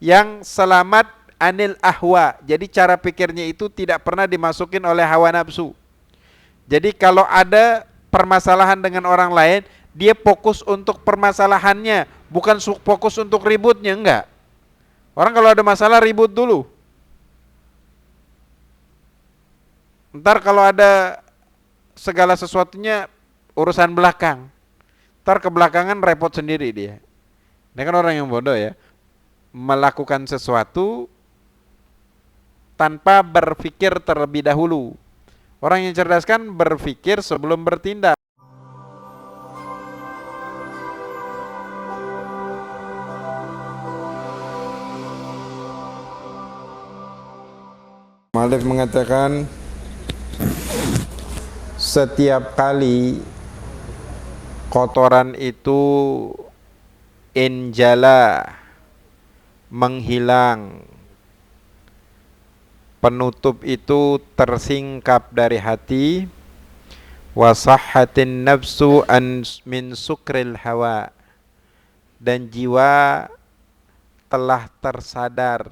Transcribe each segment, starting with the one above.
yang selamat anil ahwa. Jadi cara pikirnya itu tidak pernah dimasukin oleh hawa nafsu. Jadi kalau ada permasalahan dengan orang lain, dia fokus untuk permasalahannya, bukan fokus untuk ributnya, enggak. Orang kalau ada masalah ribut dulu. Ntar kalau ada segala sesuatunya urusan belakang. Ntar kebelakangan repot sendiri dia. Ini kan orang yang bodoh ya. Melakukan sesuatu tanpa berpikir terlebih dahulu. Orang yang cerdas kan berpikir sebelum bertindak. Mu'allif mengatakan setiap kali kotoran itu injala, menghilang, penutup itu tersingkap dari hati, wasahhatin nafsu an min sukril hawa, dan jiwa telah tersadar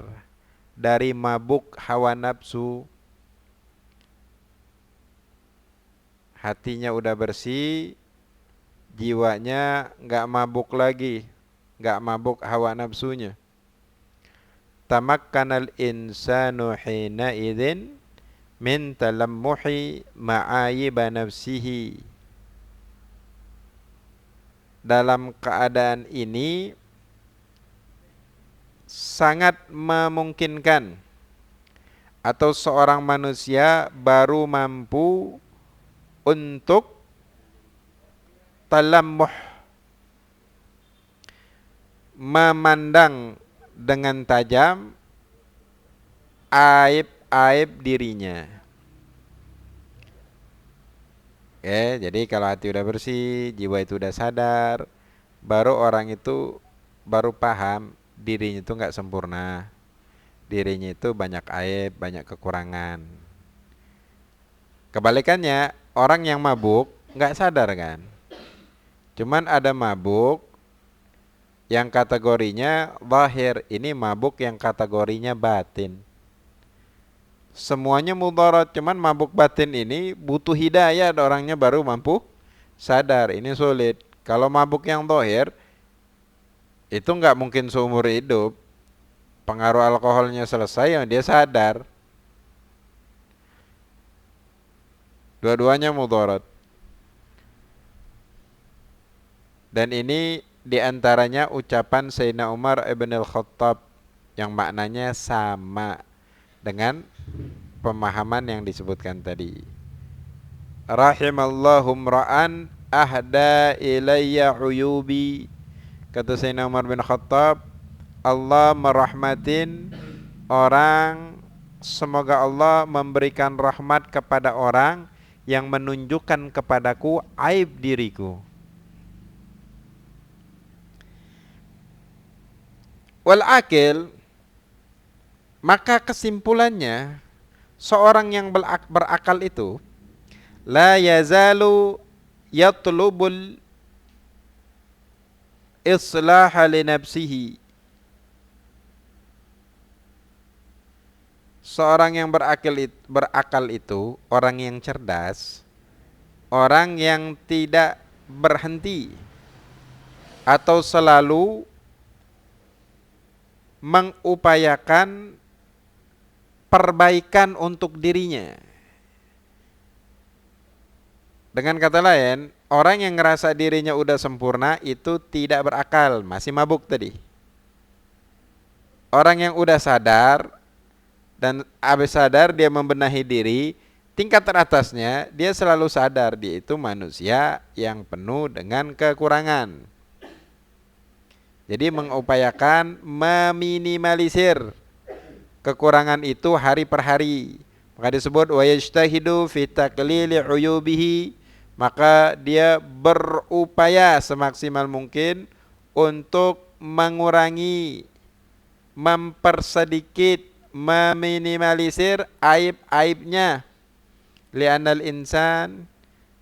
dari mabuk hawa nafsu, hatinya udah bersih, jiwanya nggak mabuk lagi, nggak mabuk hawa nafsunya. Tamakkanal insanu hina idzin min talammuhi ma'ayiba nafsihi. Dalam keadaan ini sangat memungkinkan atau seorang manusia baru mampu untuk talammuh, memandang dengan tajam aib-aib dirinya. Oke, jadi kalau hati udah bersih, jiwa itu udah sadar, baru orang itu baru paham dirinya itu nggak sempurna, dirinya itu banyak aib, banyak kekurangan. Kebalikannya, orang yang mabuk nggak sadar kan. Cuman ada mabuk yang kategorinya zahir, ini mabuk yang kategorinya batin. Semuanya mudarat, cuman mabuk batin ini butuh hidayah, orangnya baru mampu sadar, ini sulit. Kalau mabuk yang zahir itu nggak mungkin seumur hidup. Pengaruh alkoholnya selesai, yang dia sadar. Dua-duanya mudarat. Dan ini diantaranya ucapan Sayyidina Umar ibn al-Khattab yang maknanya sama dengan pemahaman yang disebutkan tadi. Rahimallahu mra'an ahda ilayya uyubi. Kata Sayyidina Umar bin Khattab, Allah merahmatin orang, semoga Allah memberikan rahmat kepada orang yang menunjukkan kepadaku aib diriku. Wal akil, maka kesimpulannya seorang yang berakal itu la yazalu yatlubul islaha li nafsihi. Seorang yang berakal itu orang yang cerdas, orang yang tidak berhenti atau selalu mengupayakan perbaikan untuk dirinya. Dengan kata lain, orang yang ngerasa dirinya udah sempurna itu tidak berakal, masih mabuk tadi. Orang yang udah sadar dan habis sadar dia membenahi diri, tingkat teratasnya dia selalu sadar dia itu manusia yang penuh dengan kekurangan. Jadi mengupayakan meminimalisir kekurangan itu hari per hari. Maka disebut wa yajtahidu fi taqlili uyubihi, maka dia berupaya semaksimal mungkin untuk mengurangi, mempersedikit, meminimalisir aib-aibnya. Li'anal insan,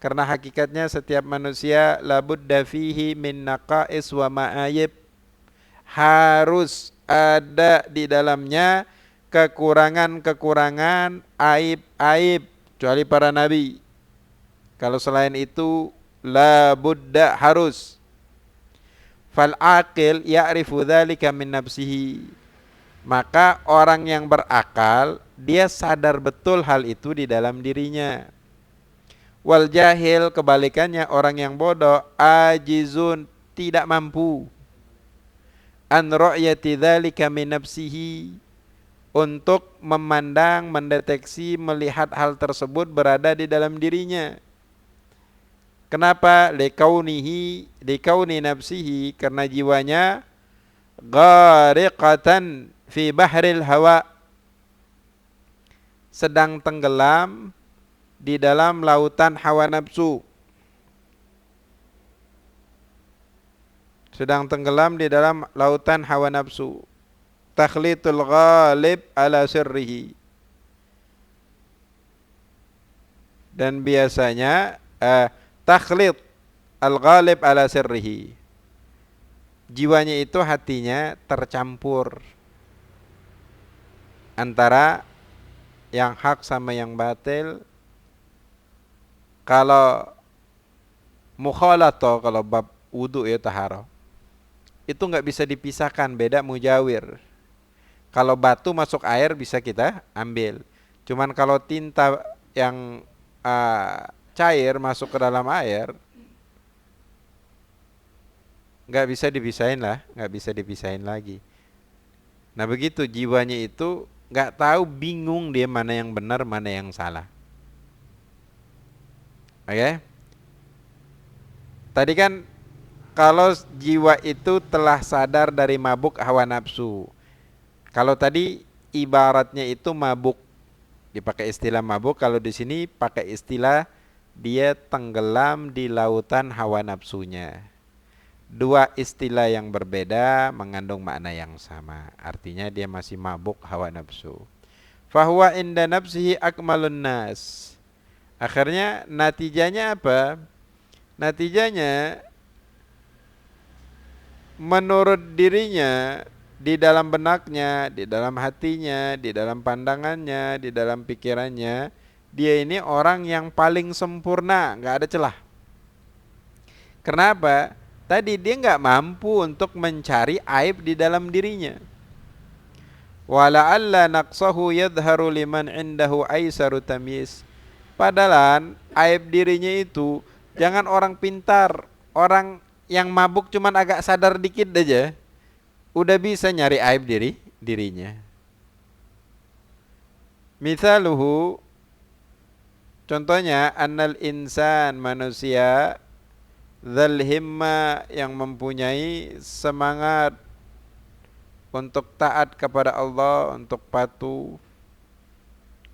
karena hakikatnya setiap manusia labudda fihi min naqais wa ma'ayib, harus ada di dalamnya kekurangan-kekurangan, aib-aib, kecuali para nabi. Kalau selain itu la budda, harus. Fal aqil ya'rifu dzalika min nafsihi. Maka orang yang berakal dia sadar betul hal itu di dalam dirinya. Wal jahil, kebalikannya orang yang bodoh, ajizun, tidak mampu an ru'yati dzalika min nafsihi, untuk memandang, mendeteksi, melihat hal tersebut berada di dalam dirinya. Kenapa? Likauni nafsihi, karena jiwanya ghariqatan fi bahril hawa, sedang tenggelam di dalam lautan hawa nafsu. Sedang tenggelam di dalam lautan hawa nafsu. Takhlitul ghalib ala sirrihi. Dan biasanya takhlid al-ghalib ala sirrihi. Jiwanya itu, hatinya tercampur antara yang hak sama yang batil. Kalau mukhalathah, kalau bab wudu ya taharah, itu nggak bisa dipisahkan, beda mujawir. Kalau batu masuk air bisa kita ambil. Cuman kalau tinta yang cair masuk ke dalam air, nggak bisa dipisahin lah, nggak bisa dipisahin lagi. Nah begitu jiwanya itu nggak tahu, bingung dia mana yang benar, mana yang salah. Oke? Tadi kan kalau jiwa itu telah sadar dari mabuk hawa nafsu. Kalau tadi ibaratnya itu mabuk, dipakai istilah mabuk. Kalau di sini pakai istilah dia tenggelam di lautan hawa nafsunya. Dua istilah yang berbeda mengandung makna yang sama. Artinya dia masih mabuk hawa nafsu. Fahuwa inda nafsihi akmalun nas. Akhirnya natijanya apa? Natijanya menurut dirinya, di dalam benaknya, di dalam hatinya, di dalam pandangannya, di dalam pikirannya, dia ini orang yang paling sempurna, nggak ada celah. Kenapa? Tadi dia nggak mampu untuk mencari aib di dalam dirinya. Wala'alla naqsahu yadharu liman indahu aisaru tamyiz. Padahal aib dirinya itu jangan orang pintar, orang yang mabuk cuman agak sadar dikit aja udah bisa nyari aib dirinya. Mithaluhu, contohnya, annal insan, manusia, dzal himma, yang mempunyai semangat untuk taat kepada Allah, untuk patuh,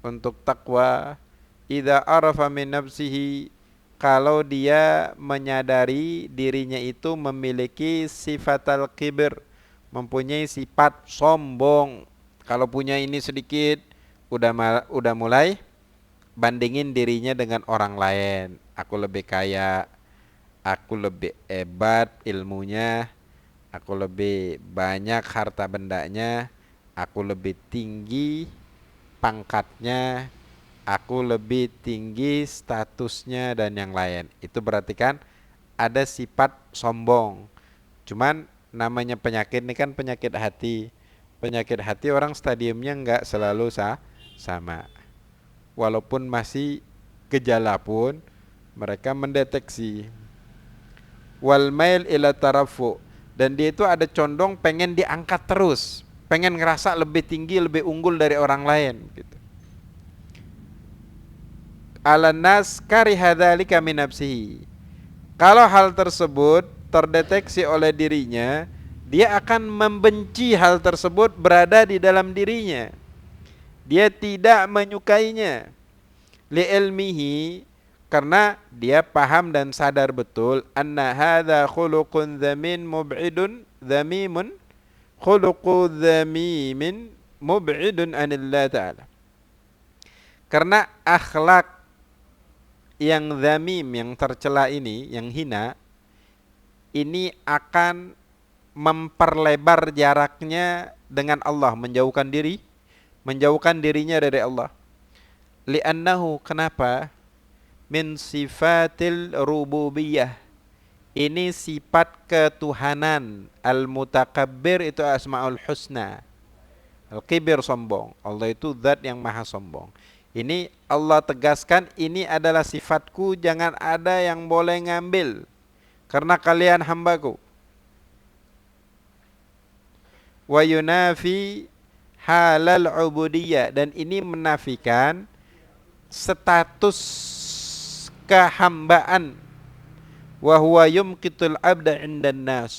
untuk takwa. Idza arafa min nafsihi, kalau dia menyadari dirinya itu memiliki sifatal kibir, mempunyai sifat sombong. Kalau punya ini sedikit udah mulai bandingin dirinya dengan orang lain. Aku lebih kaya, aku lebih hebat ilmunya, aku lebih banyak harta bendanya, aku lebih tinggi pangkatnya, aku lebih tinggi statusnya, dan yang lain. Itu berarti kan ada sifat sombong. Cuman namanya penyakit ini kan penyakit hati. Penyakit hati orang stadiumnya enggak selalu sama. Walaupun masih gejala pun mereka mendeteksi. Wal mail ila tarafu, dan dia itu ada condong pengen diangkat terus, pengen ngerasa lebih tinggi, lebih unggul dari orang lain gitu. Ala nas kariha dzalika min nafsihi. Kalau hal tersebut terdeteksi oleh dirinya, dia akan membenci hal tersebut berada di dalam dirinya. Dia tidak menyukainya. Li ilmihi, karena dia paham dan sadar betul anna hadza khuluqun dzamin mub'idun dzamimun, khuluqu dzamimin mub'idun anillah ta'ala. Karena akhlak yang dzamim, yang tercela ini, yang hina, ini akan memperlebar jaraknya dengan Allah, menjauhkan dirinya dari Allah. Li'annahu, kenapa? Min sifatil rububiyah. Ini sifat ketuhanan. Al-mutakabbir itu asma'ul husna. Al-kibir sombong. Allah itu zat yang maha sombong. Ini Allah tegaskan, ini adalah sifatku, jangan ada yang boleh ngambil. Karena kalian hambaku. Wa yunafi halal ubudiyah. Dan ini menafikan status kehambaan. Wa huwa yumqitul abda indan nas.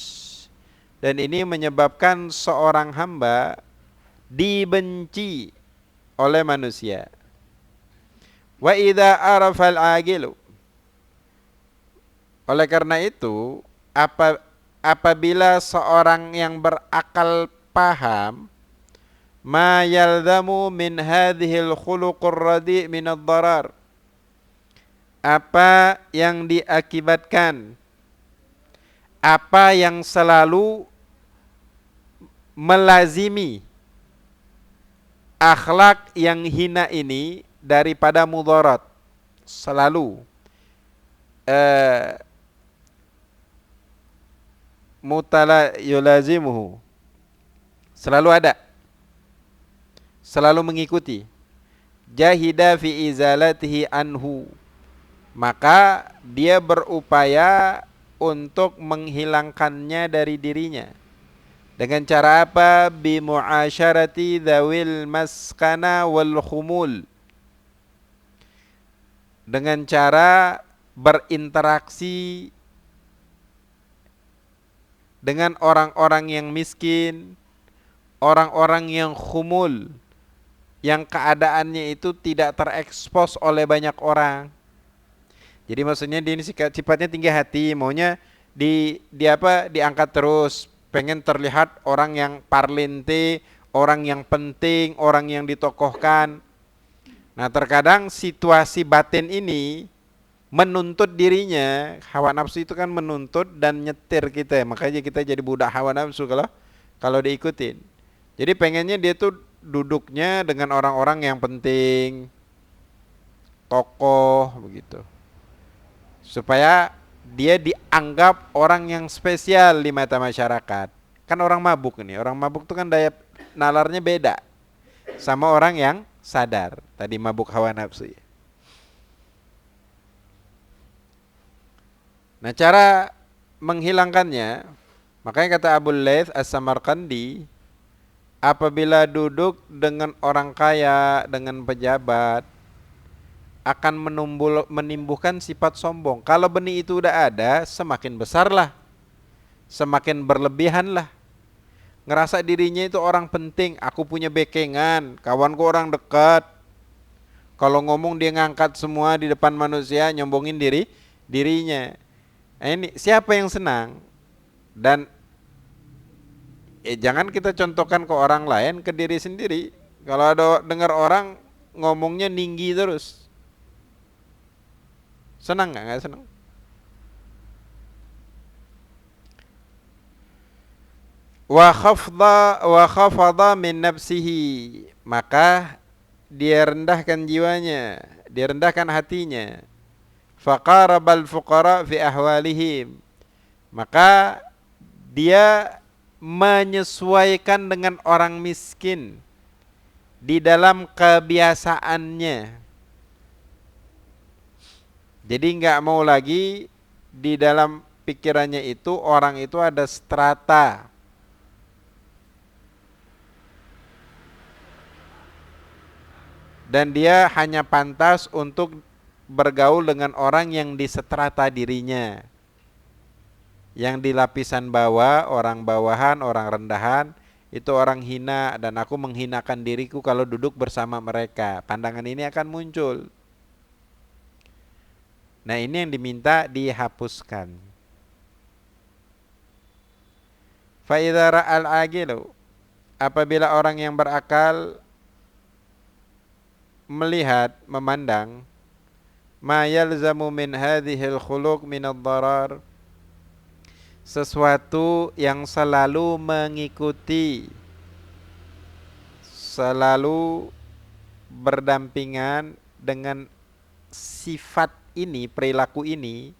Dan ini menyebabkan seorang hamba dibenci oleh manusia. Wa idza arafal agilu. Oleh karena itu, apabila seorang yang berakal paham, ma yalzamu min hadhil khuluqur radi' min ad-darar. Apa yang diakibatkan, apa yang selalu melazimi akhlak yang hina ini daripada mudarat, selalu mutala yulazimuhu, selalu ada, selalu mengikuti. Jahida fi izalatihi anhu, maka dia berupaya untuk menghilangkannya dari dirinya. Dengan cara apa? Bi muasyarati dzawil maskana wal khumul. Dengan cara berinteraksi dengan orang-orang yang miskin, orang-orang yang khumul, yang keadaannya itu tidak terekspos oleh banyak orang. Jadi maksudnya dia ini sifatnya tinggi hati, maunya diangkat terus, pengen terlihat orang yang parlente, orang yang penting, orang yang ditokohkan. Nah, terkadang situasi batin ini menuntut dirinya, hawa nafsu itu kan menuntut dan nyetir kita, makanya kita jadi budak hawa nafsu kalau diikutin. Jadi pengennya dia tuh duduknya dengan orang-orang yang penting, tokoh begitu, supaya dia dianggap orang yang spesial di mata masyarakat. Kan orang mabuk nih, orang mabuk tuh kan daya nalarnya beda sama orang yang sadar. Tadi mabuk hawa nafsu ya. Nah, cara menghilangkannya, makanya kata Abul Laits As-Samarqandi, apabila duduk dengan orang kaya, dengan pejabat, akan menimbulkan sifat sombong. Kalau benih itu udah ada, semakin besarlah, semakin berlebihanlah. Ngerasa dirinya itu orang penting, aku punya bekengan, kawanku orang dekat. Kalau ngomong dia ngangkat semua di depan manusia, nyombongin dirinya. Nah, ini siapa yang senang? Dan jangan kita contohkan ke orang lain, ke diri sendiri. Kalau ada dengar orang ngomongnya tinggi terus, senang nggak? Nggak senang. Wa khafadha min nafsihi, maka dia rendahkan jiwanya, dia rendahkan hatinya. Faqarabal fuqara fi ahwalihim, maka dia menyesuaikan dengan orang miskin di dalam kebiasaannya. Jadi nggak mau lagi di dalam pikirannya itu orang itu ada strata. Dan dia hanya pantas untuk bergaul dengan orang yang di strata dirinya. Yang di lapisan bawah, orang bawahan, orang rendahan, itu orang hina, dan aku menghinakan diriku kalau duduk bersama mereka. Pandangan ini akan muncul. Nah, ini yang diminta dihapuskan. Fa idza ra'al agilu, apabila orang yang berakal melihat, memandang, ma yalzamu min hadhil khuluq min ad-darar, sesuatu yang selalu mengikuti selalu berdampingan dengan sifat ini, perilaku ini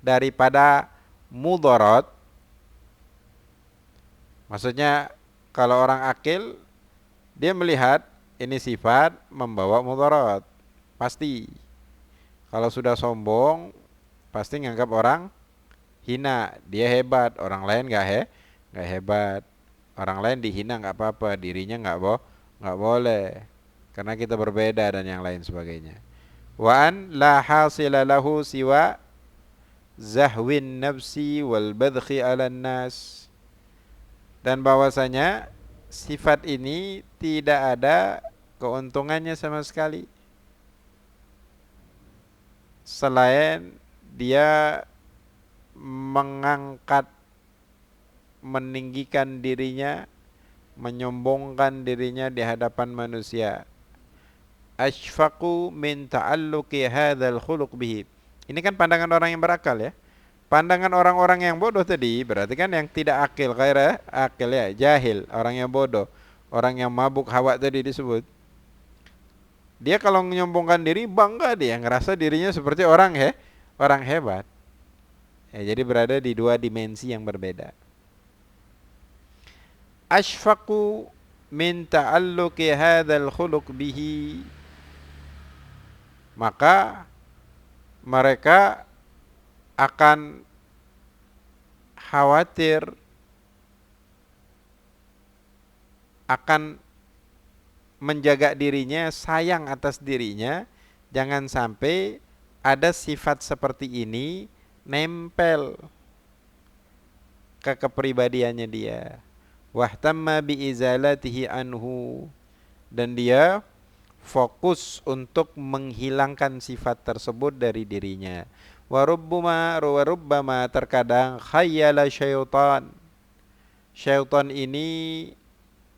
daripada mudarat. Maksudnya kalau orang akil dia melihat ini sifat membawa mudarat. Pasti. Kalau sudah sombong pasti nganggap orang hina, dia hebat, orang lain nggak hebat. Orang lain dihina nggak apa-apa, dirinya nggak boleh. Karena kita berbeda dan yang lain sebagainya. Wa an la hasila lahu siwa zahwin nafsi wal badkhi 'alan nas. Dan bahwasanya sifat ini tidak ada keuntungannya sama sekali selain dia mengangkat, meninggikan dirinya, menyombongkan dirinya di hadapan manusia. Ashfaqu min ta'alluqi hadzal khuluq bihi. Ini kan pandangan orang yang berakal ya. Pandangan orang-orang yang bodoh tadi berarti kan yang tidak akil, khaira akil ya, jahil, orang yang bodoh, orang yang mabuk hawa tadi disebut. Dia kalau menyombongkan diri bangga, dia ngerasa dirinya seperti orang hebat. Ya, jadi berada di dua dimensi yang berbeda. Ashfaqu min ta'alluqi hadzal khuluq bihi. Maka mereka akan khawatir, akan menjaga dirinya, sayang atas dirinya, jangan sampai ada sifat seperti ini nempel ke kepribadiannya dia. Wahtamma biizalatihi anhu, dan dia fokus untuk menghilangkan sifat tersebut dari dirinya. Warubbama terkadang khayyala syaitan ini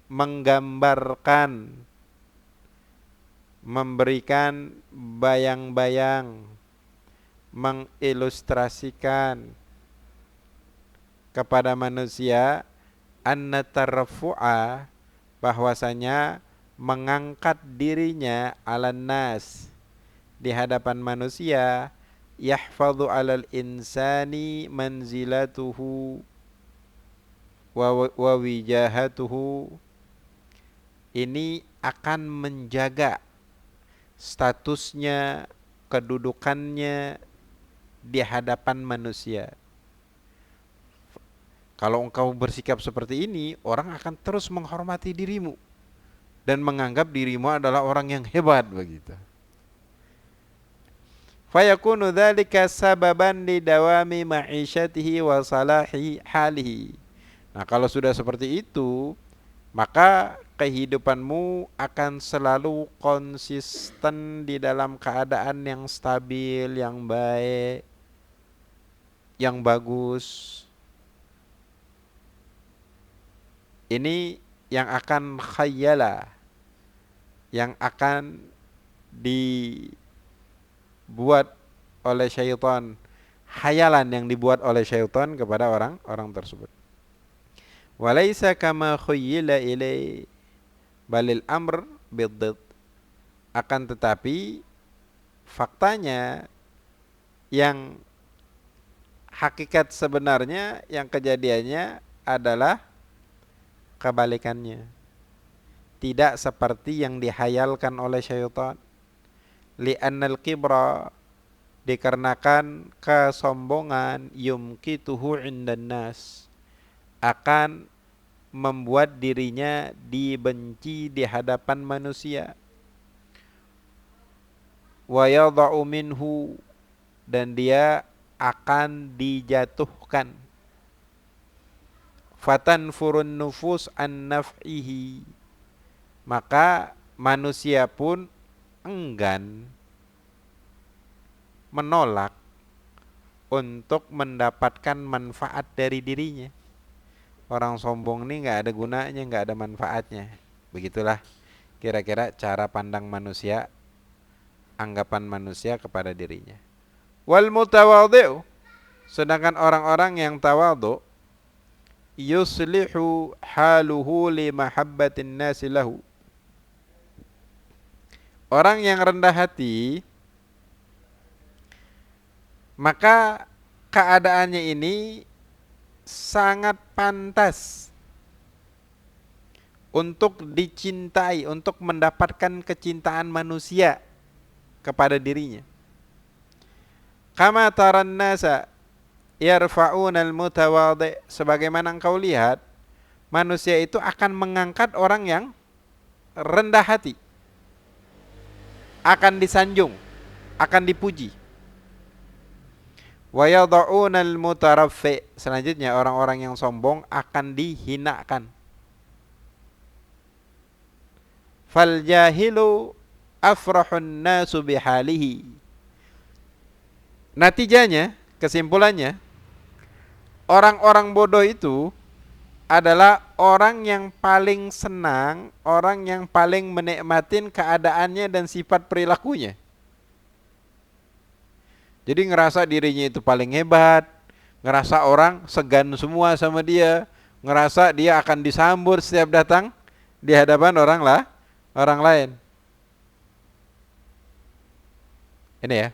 menggambarkan, memberikan bayang-bayang, mengilustrasikan kepada manusia anna tarfu'a, bahwasanya mengangkat dirinya alan nas, di hadapan manusia, yahfadhu alal insani manzilatuhu wa wijahatuhu, ini akan menjaga statusnya, kedudukannya di hadapan manusia. Kalau engkau bersikap seperti ini, orang akan terus menghormati dirimu dan menganggap dirimu adalah orang yang hebat begitu. Fayakunu dzalika sababan lidawami ma'isyatihi wa salahi halihi. Nah, kalau sudah seperti itu, maka kehidupanmu akan selalu konsisten di dalam keadaan yang stabil, yang baik, yang bagus. Ini yang akan khayyala, yang akan dibuat oleh syaitan, hayalan yang dibuat oleh syaitan kepada orang tersebut. Walaisa kama khuyyila ilai balil amr biddid. Akan tetapi faktanya, yang hakikat sebenarnya, yang kejadiannya adalah kebalikannya. Tidak seperti yang dihayalkan oleh syaitan. Li'annal kibra, dikarenakan kesombongan, yumkituhu indan nas, akan membuat dirinya dibenci di hadapan manusia. Wa yadha'u minhu, dan dia akan dijatuhkan. Fatanfurun nufus an naf'ihi, maka manusia pun enggan, menolak untuk mendapatkan manfaat dari dirinya. Orang sombong ini nggak ada gunanya, nggak ada manfaatnya. Begitulah kira-kira cara pandang manusia, anggapan manusia kepada dirinya. Wal mutawadhi'u, sedangkan orang-orang yang tawadhu, yuslihu haluhu li mahabbatin nasi lahu, Orang yang rendah hati, maka keadaannya ini sangat pantas untuk dicintai, untuk mendapatkan kecintaan manusia kepada dirinya. Kama taran nasa yarfa'unal mutawadhi, sebagaimana engkau lihat manusia itu akan mengangkat orang yang rendah hati, akan disanjung, akan dipuji. Wa yadha'unal mutaraffi, selanjutnya orang-orang yang sombong akan dihinakan. Fal jahilu afrahun nasu bihalihi. Natijanya, kesimpulannya, orang-orang bodoh itu adalah orang yang paling senang, orang yang paling menikmatin keadaannya dan sifat perilakunya. Jadi ngerasa dirinya itu paling hebat, ngerasa orang segan semua sama dia, ngerasa dia akan disambut setiap datang di hadapan orang lain. Ini ya.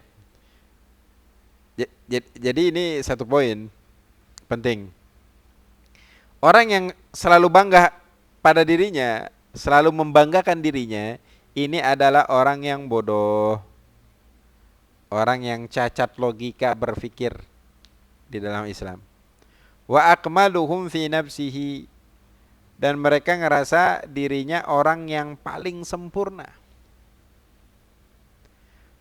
Jadi ini satu poin penting. Orang yang selalu bangga pada dirinya, selalu membanggakan dirinya, ini adalah orang yang bodoh. Orang yang cacat logika berpikir di dalam Islam. Wa akmaluhum fi nafsihi, dan mereka ngerasa dirinya orang yang paling sempurna.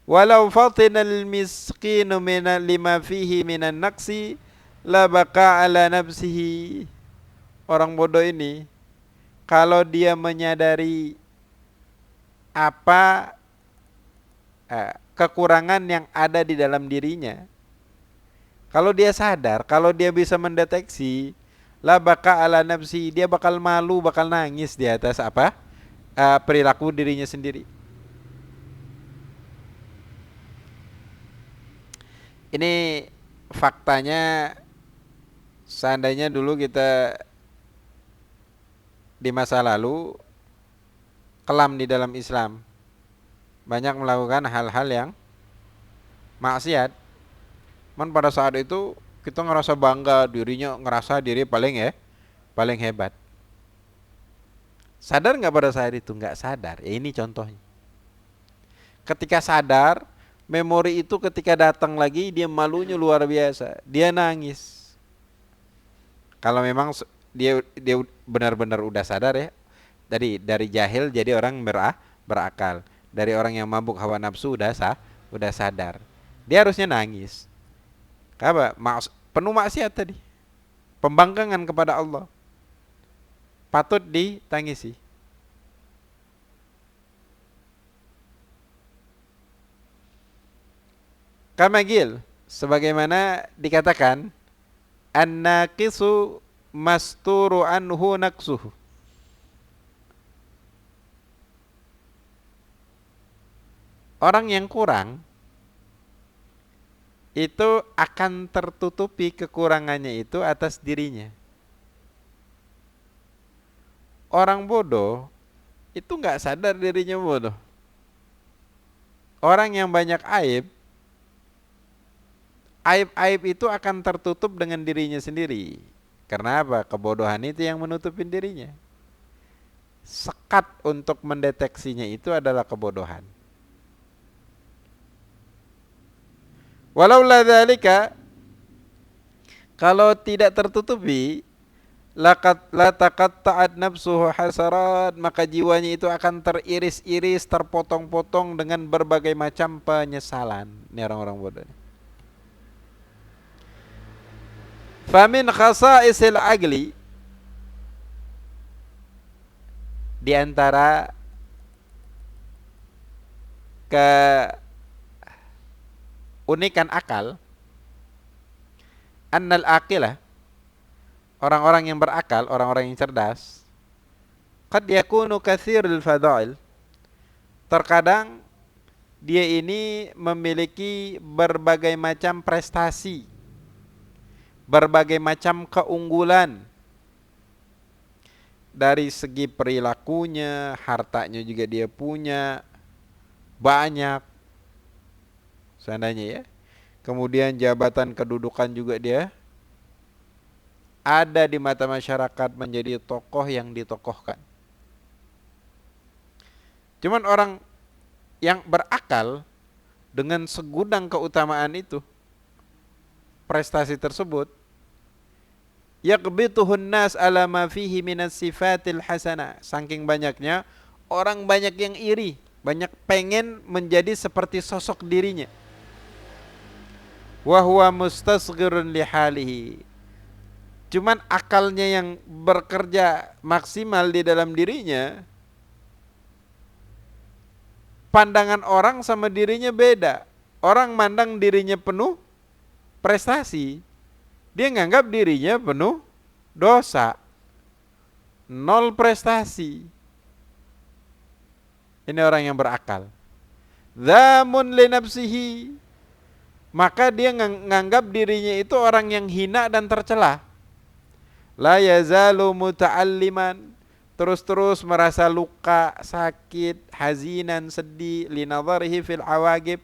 Walau fatinal miskinu min lima fihi minan naqsi la baqa ala nafsihi. Orang bodoh ini kalau dia menyadari apa kekurangan yang ada di dalam dirinya, kalau dia sadar, kalau dia bisa mendeteksi, la baqa ala nafsi, dia bakal malu, bakal nangis di atas apa perilaku dirinya sendiri. Ini faktanya, seandainya dulu kita di masa lalu kelam di dalam Islam, banyak melakukan hal-hal yang maksiat, man pada saat itu kita ngerasa bangga dirinya, ngerasa diri paling hebat. Sadar nggak pada saat itu? Nggak sadar. Ya ini contohnya. Ketika sadar, memori itu ketika datang lagi dia malunya luar biasa, dia nangis. Kalau memang dia benar-benar udah sadar ya, dari jahil jadi orang berakal, dari orang yang mabuk hawa nafsu udah sadar, dia harusnya nangis. Apa? Penuh maksiat tadi, pembangkangan kepada Allah, patut ditangisi. Kamagil, sebagaimana dikatakan, an-naqisu masturu anhu naqsuhu. Orang yang kurang itu akan tertutupi kekurangannya itu atas dirinya. Orang bodoh itu nggak sadar dirinya bodoh. Orang yang banyak aib itu akan tertutup dengan dirinya sendiri. Karena apa? Kebodohan itu yang menutupin dirinya. Sekat untuk mendeteksinya itu adalah kebodohan. Walau la dzalika, kalau tidak tertutupi, la taqatta'at nafsuhu hasarat, maka jiwanya itu akan teriris-iris, terpotong-potong dengan berbagai macam penyesalan. Ini orang-orang bodoh. Famin khasa'isil agli, di antara keunikan akal, annal aqilah, orang-orang yang berakal, orang-orang yang cerdas, qad yakunu katsirul fadail, terkadang dia ini memiliki berbagai macam prestasi, berbagai macam keunggulan, dari segi perilakunya, hartanya juga dia punya, banyak seandainya ya. Kemudian jabatan kedudukan juga dia ada di mata masyarakat, menjadi tokoh yang ditokohkan. Cuman orang yang berakal dengan segudang keutamaan itu, prestasi tersebut, yaqbituhun nas ala ma fihi minas sifatil hasanah. Saking banyaknya, orang banyak yang iri, banyak pengen menjadi seperti sosok dirinya. Wa huwa mustasghirun li halihi. Cuman akalnya yang bekerja maksimal di dalam dirinya, pandangan orang sama dirinya beda. Orang mandang dirinya penuh prestasi, dia nganggap dirinya penuh dosa, nol prestasi. Ini orang yang berakal. Dzamun li nafsihi, maka dia nganggap dirinya itu orang yang hina dan tercela. La yazalu muta'alliman, terus-terus merasa luka, sakit, hazinan, sedih, linadharihi fil awagib,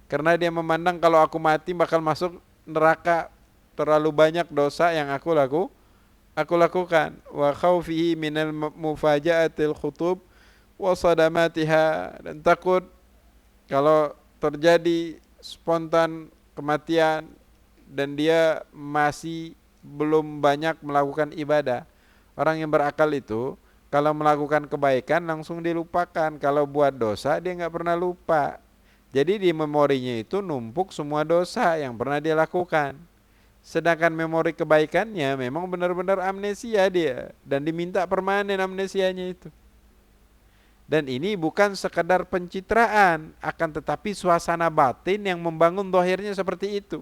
karena dia memandang kalau aku mati bakal masuk neraka, terlalu banyak dosa yang aku lakukan. Wa khaufihi minal mufaja'atil khutub wa sadamatiha, dan takut kalau terjadi spontan kematian dan dia masih belum banyak melakukan ibadah. Orang yang berakal itu kalau melakukan kebaikan langsung dilupakan, kalau buat dosa dia nggak pernah lupa. Jadi di memorinya itu numpuk semua dosa yang pernah dia lakukan. Sedangkan memori kebaikannya memang benar-benar amnesia dia, dan diminta permanen amnesianya itu. Dan ini bukan sekedar pencitraan, akan tetapi suasana batin yang membangun zahirnya seperti itu.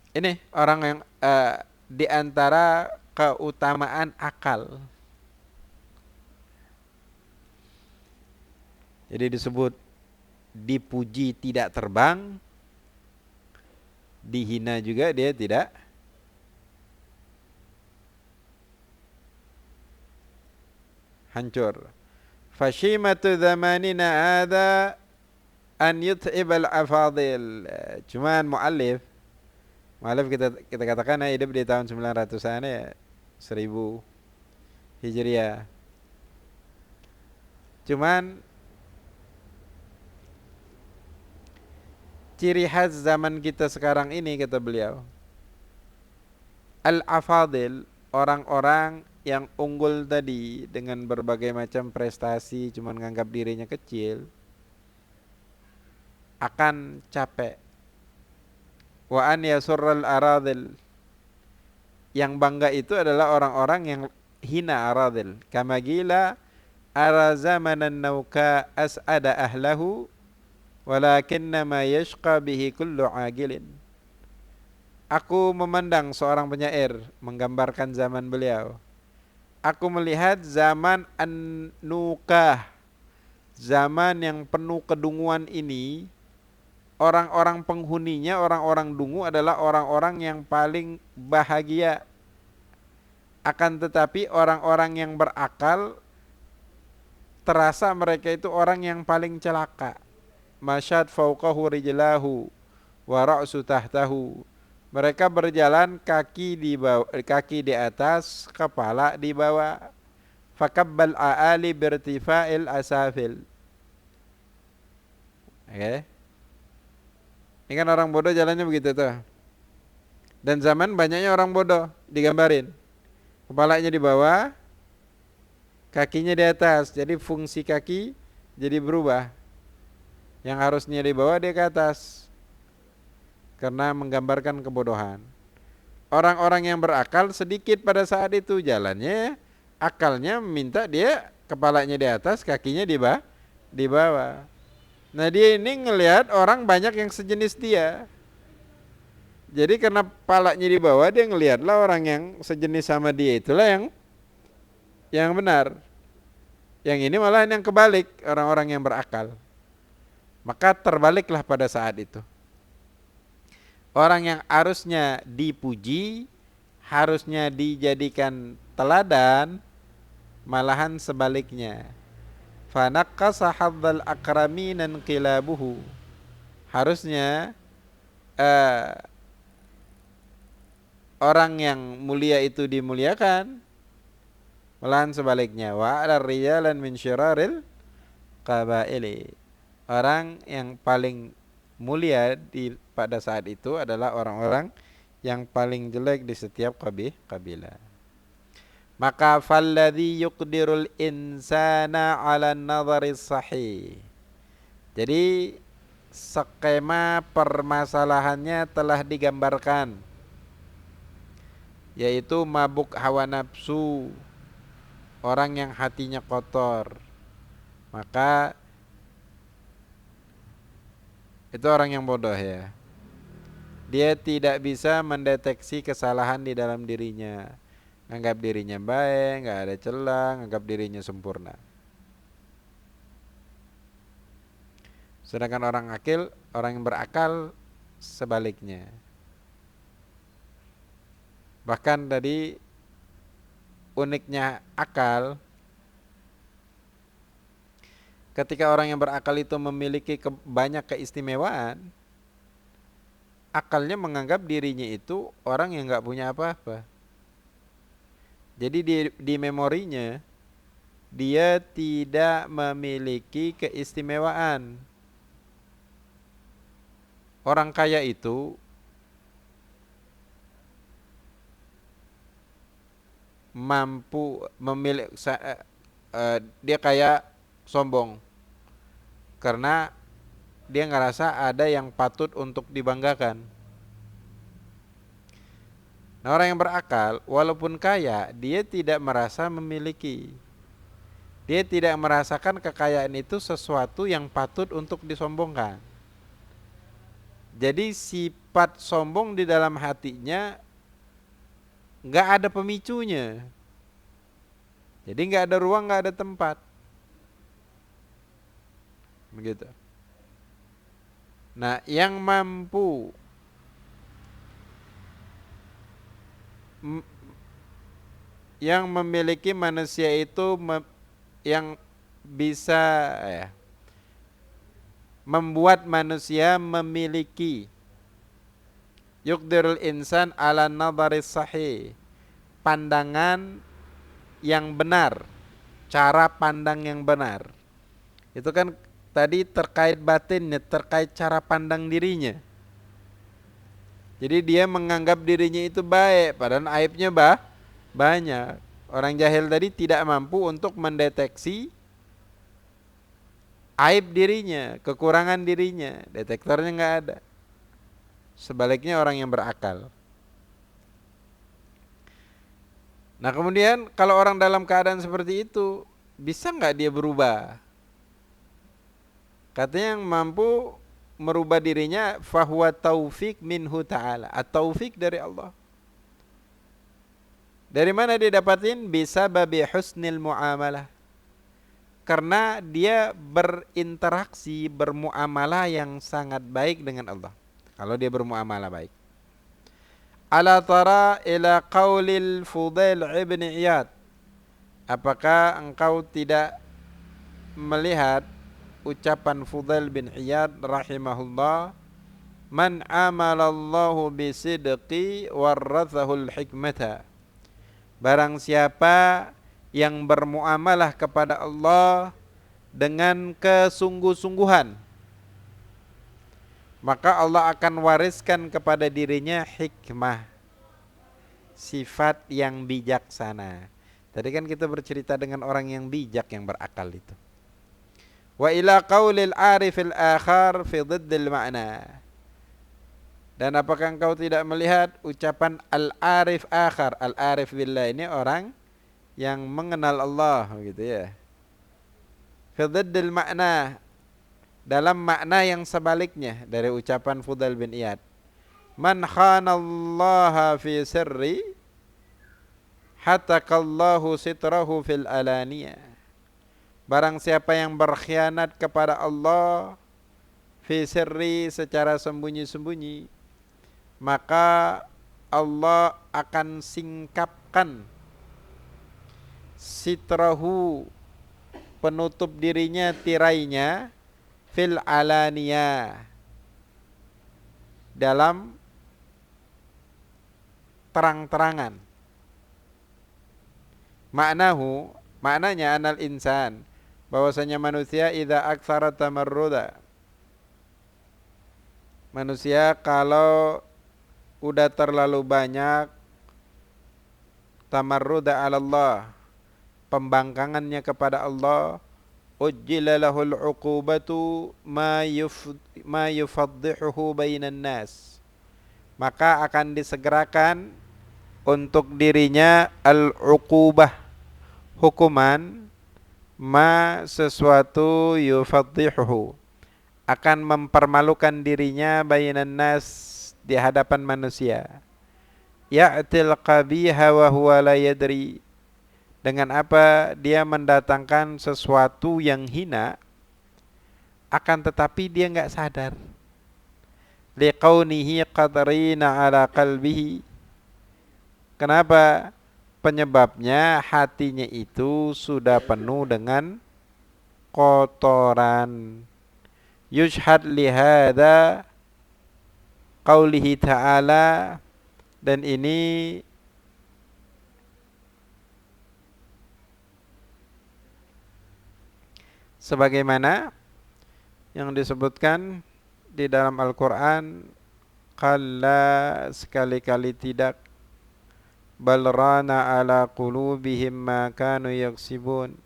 Ini orang yang di antara keutamaan akal. Jadi disebut dipuji tidak terbang, dihina juga dia tidak hancur. Fashimatu zamanina ada an yut'ibal afadil. Cuman muallif kita katakan hidup di tahun 900-an ya, 1000 Hijriah. Cuman ciri khas zaman kita sekarang ini, kata beliau, al-afadil, orang-orang yang unggul tadi dengan berbagai macam prestasi, cuman nganggap dirinya kecil, akan capek. Wa an yasurral aradil, yang bangga itu adalah orang-orang yang hina aradil. Kama gila ara zamanan nauka as'ada ahlahu walakinnama yashqa bihi kullu agilin. Aku memandang seorang penyair menggambarkan zaman beliau. Aku melihat zaman an-nukah, zaman yang penuh kedunguan ini, orang-orang penghuninya, orang-orang dungu adalah orang-orang yang paling bahagia. Akan tetapi orang-orang yang berakal terasa mereka itu orang yang paling celaka. Masyad fauqahu rijlahu wa ra'su tahtahu. Mereka berjalan kaki di atas, kepala di bawah. Fakabbal aali birtifa'il asafil. Oke. Ini kan orang bodoh jalannya begitu tuh. Dan zaman banyaknya orang bodoh digambarin. Kepalanya di bawah, kakinya di atas. Jadi fungsi kaki jadi berubah. Yang harusnya di bawah dia ke atas. Karena menggambarkan kebodohan. Orang-orang yang berakal sedikit pada saat itu jalannya, akalnya minta dia kepalanya di atas, kakinya di bawah. Nah dia ini ngelihat orang banyak yang sejenis dia. Jadi karena palanya di bawah, dia ngelihatlah orang yang sejenis sama dia itulah yang benar. Yang ini malah yang kebalik, orang-orang yang berakal. Maka terbaliklah pada saat itu. Orang yang harusnya dipuji, harusnya dijadikan teladan, malahan sebaliknya. Fanaqqasa hadzal akraminan qilabuhu. Harusnya orang yang mulia itu dimuliakan, malahan sebaliknya. Wa 'alal rijalan min syiraril qabaili. Orang yang paling mulia pada saat itu adalah orang-orang yang paling jelek di setiap kabilah. Maka falladhi yuqdirul insana 'ala an-nadhari sahih. Jadi skema permasalahannya telah digambarkan, yaitu mabuk hawa nafsu, orang yang hatinya kotor. Maka itu orang yang bodoh ya. Dia tidak bisa mendeteksi kesalahan di dalam dirinya. Anggap dirinya baik, nggak ada celah, anggap dirinya sempurna. Sedangkan orang yang berakal sebaliknya. Bahkan tadi uniknya akal, ketika orang yang berakal itu memiliki banyak keistimewaan, akalnya menganggap dirinya itu orang yang nggak punya apa-apa. Jadi di memorinya dia tidak memiliki keistimewaan. Orang kaya itu mampu memiliki, dia kaya sombong karena dia ngerasa ada yang patut untuk dibanggakan. Nah, orang yang berakal walaupun kaya, dia tidak merasa memiliki. Dia tidak merasakan kekayaan itu sesuatu yang patut untuk disombongkan. Jadi sifat sombong di dalam hatinya nggak ada pemicunya. Jadi nggak ada ruang, nggak ada tempat. Begitu. Nah, yang mampu yang memiliki manusia itu yang bisa membuat manusia memiliki yuqdirul insan ala nadharis sahih, pandangan yang benar, cara pandang yang benar. Itu kan tadi terkait batinnya, terkait cara pandang dirinya. Jadi dia menganggap dirinya itu baik, padahal aibnya banyak. Orang jahil tadi tidak mampu untuk mendeteksi aib dirinya, kekurangan dirinya, detektornya nggak ada. Sebaliknya orang yang berakal. Nah kemudian kalau orang dalam keadaan seperti itu, bisa nggak dia berubah? Katanya yang mampu merubah dirinya fahuwa taufik minhu ta'ala, at-taufik dari Allah. Dari mana dia dapatin? Bisa babi husnil muamalah. Karena dia berinteraksi, bermuamalah yang sangat baik dengan Allah. Kalau dia bermuamalah baik. Ala tara ila qaulil Fudail ibn Iyad. Apakah engkau tidak melihat ucapan Fudail bin Iyad rahimahullah, man amalallahu bisidqi warrathahul hikmata. Barang siapa yang bermuamalah kepada Allah dengan kesungguh-sungguhan, maka Allah akan wariskan kepada dirinya hikmah, sifat yang bijaksana. Tadi kan kita bercerita dengan orang yang bijak, yang berakal itu. Wa ila qaulil arifil akhar fi dhiddil ma'na. Dan apakah engkau tidak melihat ucapan al-arif akhar? Al-arif billah ini orang yang mengenal Allah gitu ya. Fi dhiddil ma'na, dalam makna yang sebaliknya dari ucapan Fudail bin Iyad. Man khanallaha fi sirri hatakallahu sitrahu fil alaniyah. Barang siapa yang berkhianat kepada Allah fi sirri, secara sembunyi-sembunyi, maka Allah akan singkapkan sitrahu, penutup dirinya, tirainya, fil alaniyah, dalam terang-terangan. Maknanya anal insan, bahwasanya manusia idza aktsara tamarruda, manusia kalau udah terlalu banyak tamarruda 'ala Allah, pembangkangannya kepada Allah, ujjila lahul 'uqubatu ma yufaddihuhu bainan nas, maka akan disegerakan untuk dirinya al-'uqubah, hukuman, ma sesuatu yufaddihuhu, akan mempermalukan dirinya bainan nas, di hadapan manusia. Ya'til qabiha wa huwa la yadri, dengan apa dia mendatangkan sesuatu yang hina akan tetapi dia enggak sadar. Liqaunihi qadarina ala qalbihi, kenapa? Penyebabnya hatinya itu sudah penuh dengan kotoran. Yushhad lihada qaulihi ta'ala, dan ini sebagaimana yang disebutkan di dalam Al-Quran, kalla, sekali-kali tidak, bal rana ala qulubihim ma kanu yaksibun,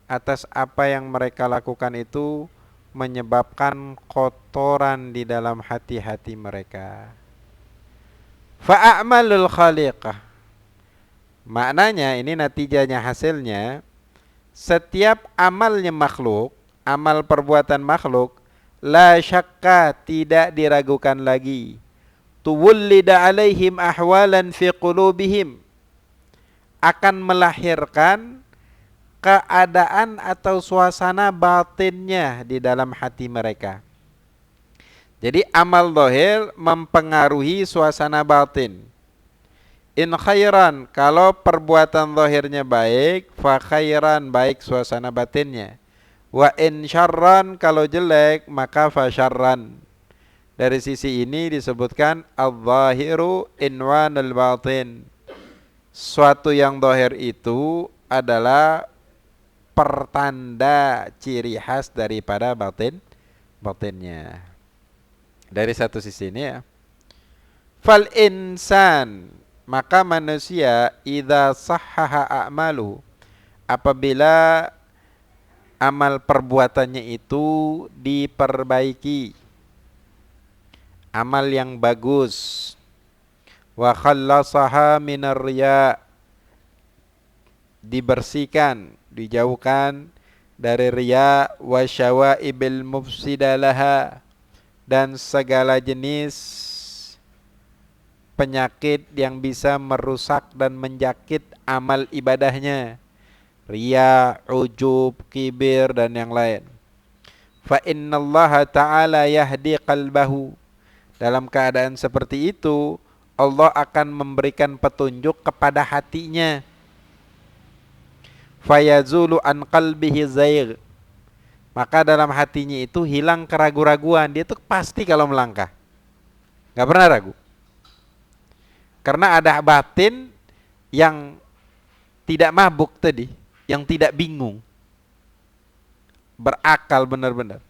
atas apa yang mereka lakukan itu menyebabkan kotoran di dalam hati-hati mereka. Fa'amalul khaliqah, maknanya ini natijanya, hasilnya, setiap amalnya makhluk, amal perbuatan makhluk, la syakka, tidak diragukan lagi, tuwullida alaihim ahwalan fi qulubihim, akan melahirkan keadaan atau suasana batinnya di dalam hati mereka. Jadi amal zahir mempengaruhi suasana batin. In khairan, kalau perbuatan zahirnya baik, fa khairan, baik suasana batinnya. Wa in syarran, kalau jelek, maka fa syarran. Dari sisi ini disebutkan al-zahiru inwanul batin. Suatu yang zahir itu adalah pertanda ciri khas daripada batinnya. Dari satu sisi ini ya. Fal insan, maka manusia, idza sahhaha a'malu, apabila amal perbuatannya itu diperbaiki, amal yang bagus, wa khallasaha minar riya, dibersihkan, dijauhkan dari riya, wa syawaibil mufsidalaha, dan segala jenis penyakit yang bisa merusak dan menjakit amal ibadahnya, riya, ujub, kibir, dan yang lain. Fa innallaha ta'ala yahdi qalbahu, dalam keadaan seperti itu Allah akan memberikan petunjuk kepada hatinya. Fayazulu an qalbihi zaigh, maka dalam hatinya itu hilang keraguan-raguan, dia tuh pasti kalau melangkah gak pernah ragu, karena ada batin yang tidak mabuk tadi, yang tidak bingung, berakal benar-benar.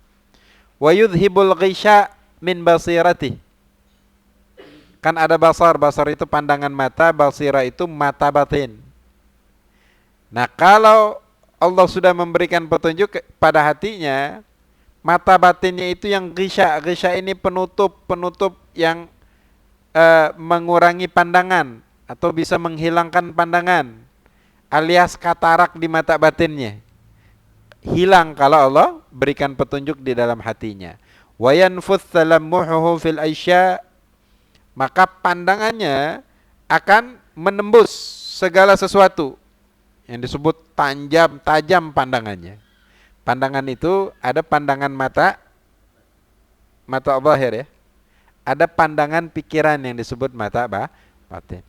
Wa yudhibul ghisya min basirati, kan ada basar, basar itu pandangan mata, basira itu mata batin. Nah kalau Allah sudah memberikan petunjuk pada hatinya, mata batinnya itu yang ghisya, ghisya ini penutup yang mengurangi pandangan atau bisa menghilangkan pandangan, alias katarak di mata batinnya hilang kalau Allah berikan petunjuk di dalam hatinya. Wa yanfuth talammuhu fil aisya, maka pandangannya akan menembus segala sesuatu, yang disebut tajam pandangannya. Pandangan itu ada pandangan mata zahir ya, ada pandangan pikiran yang disebut mata batin.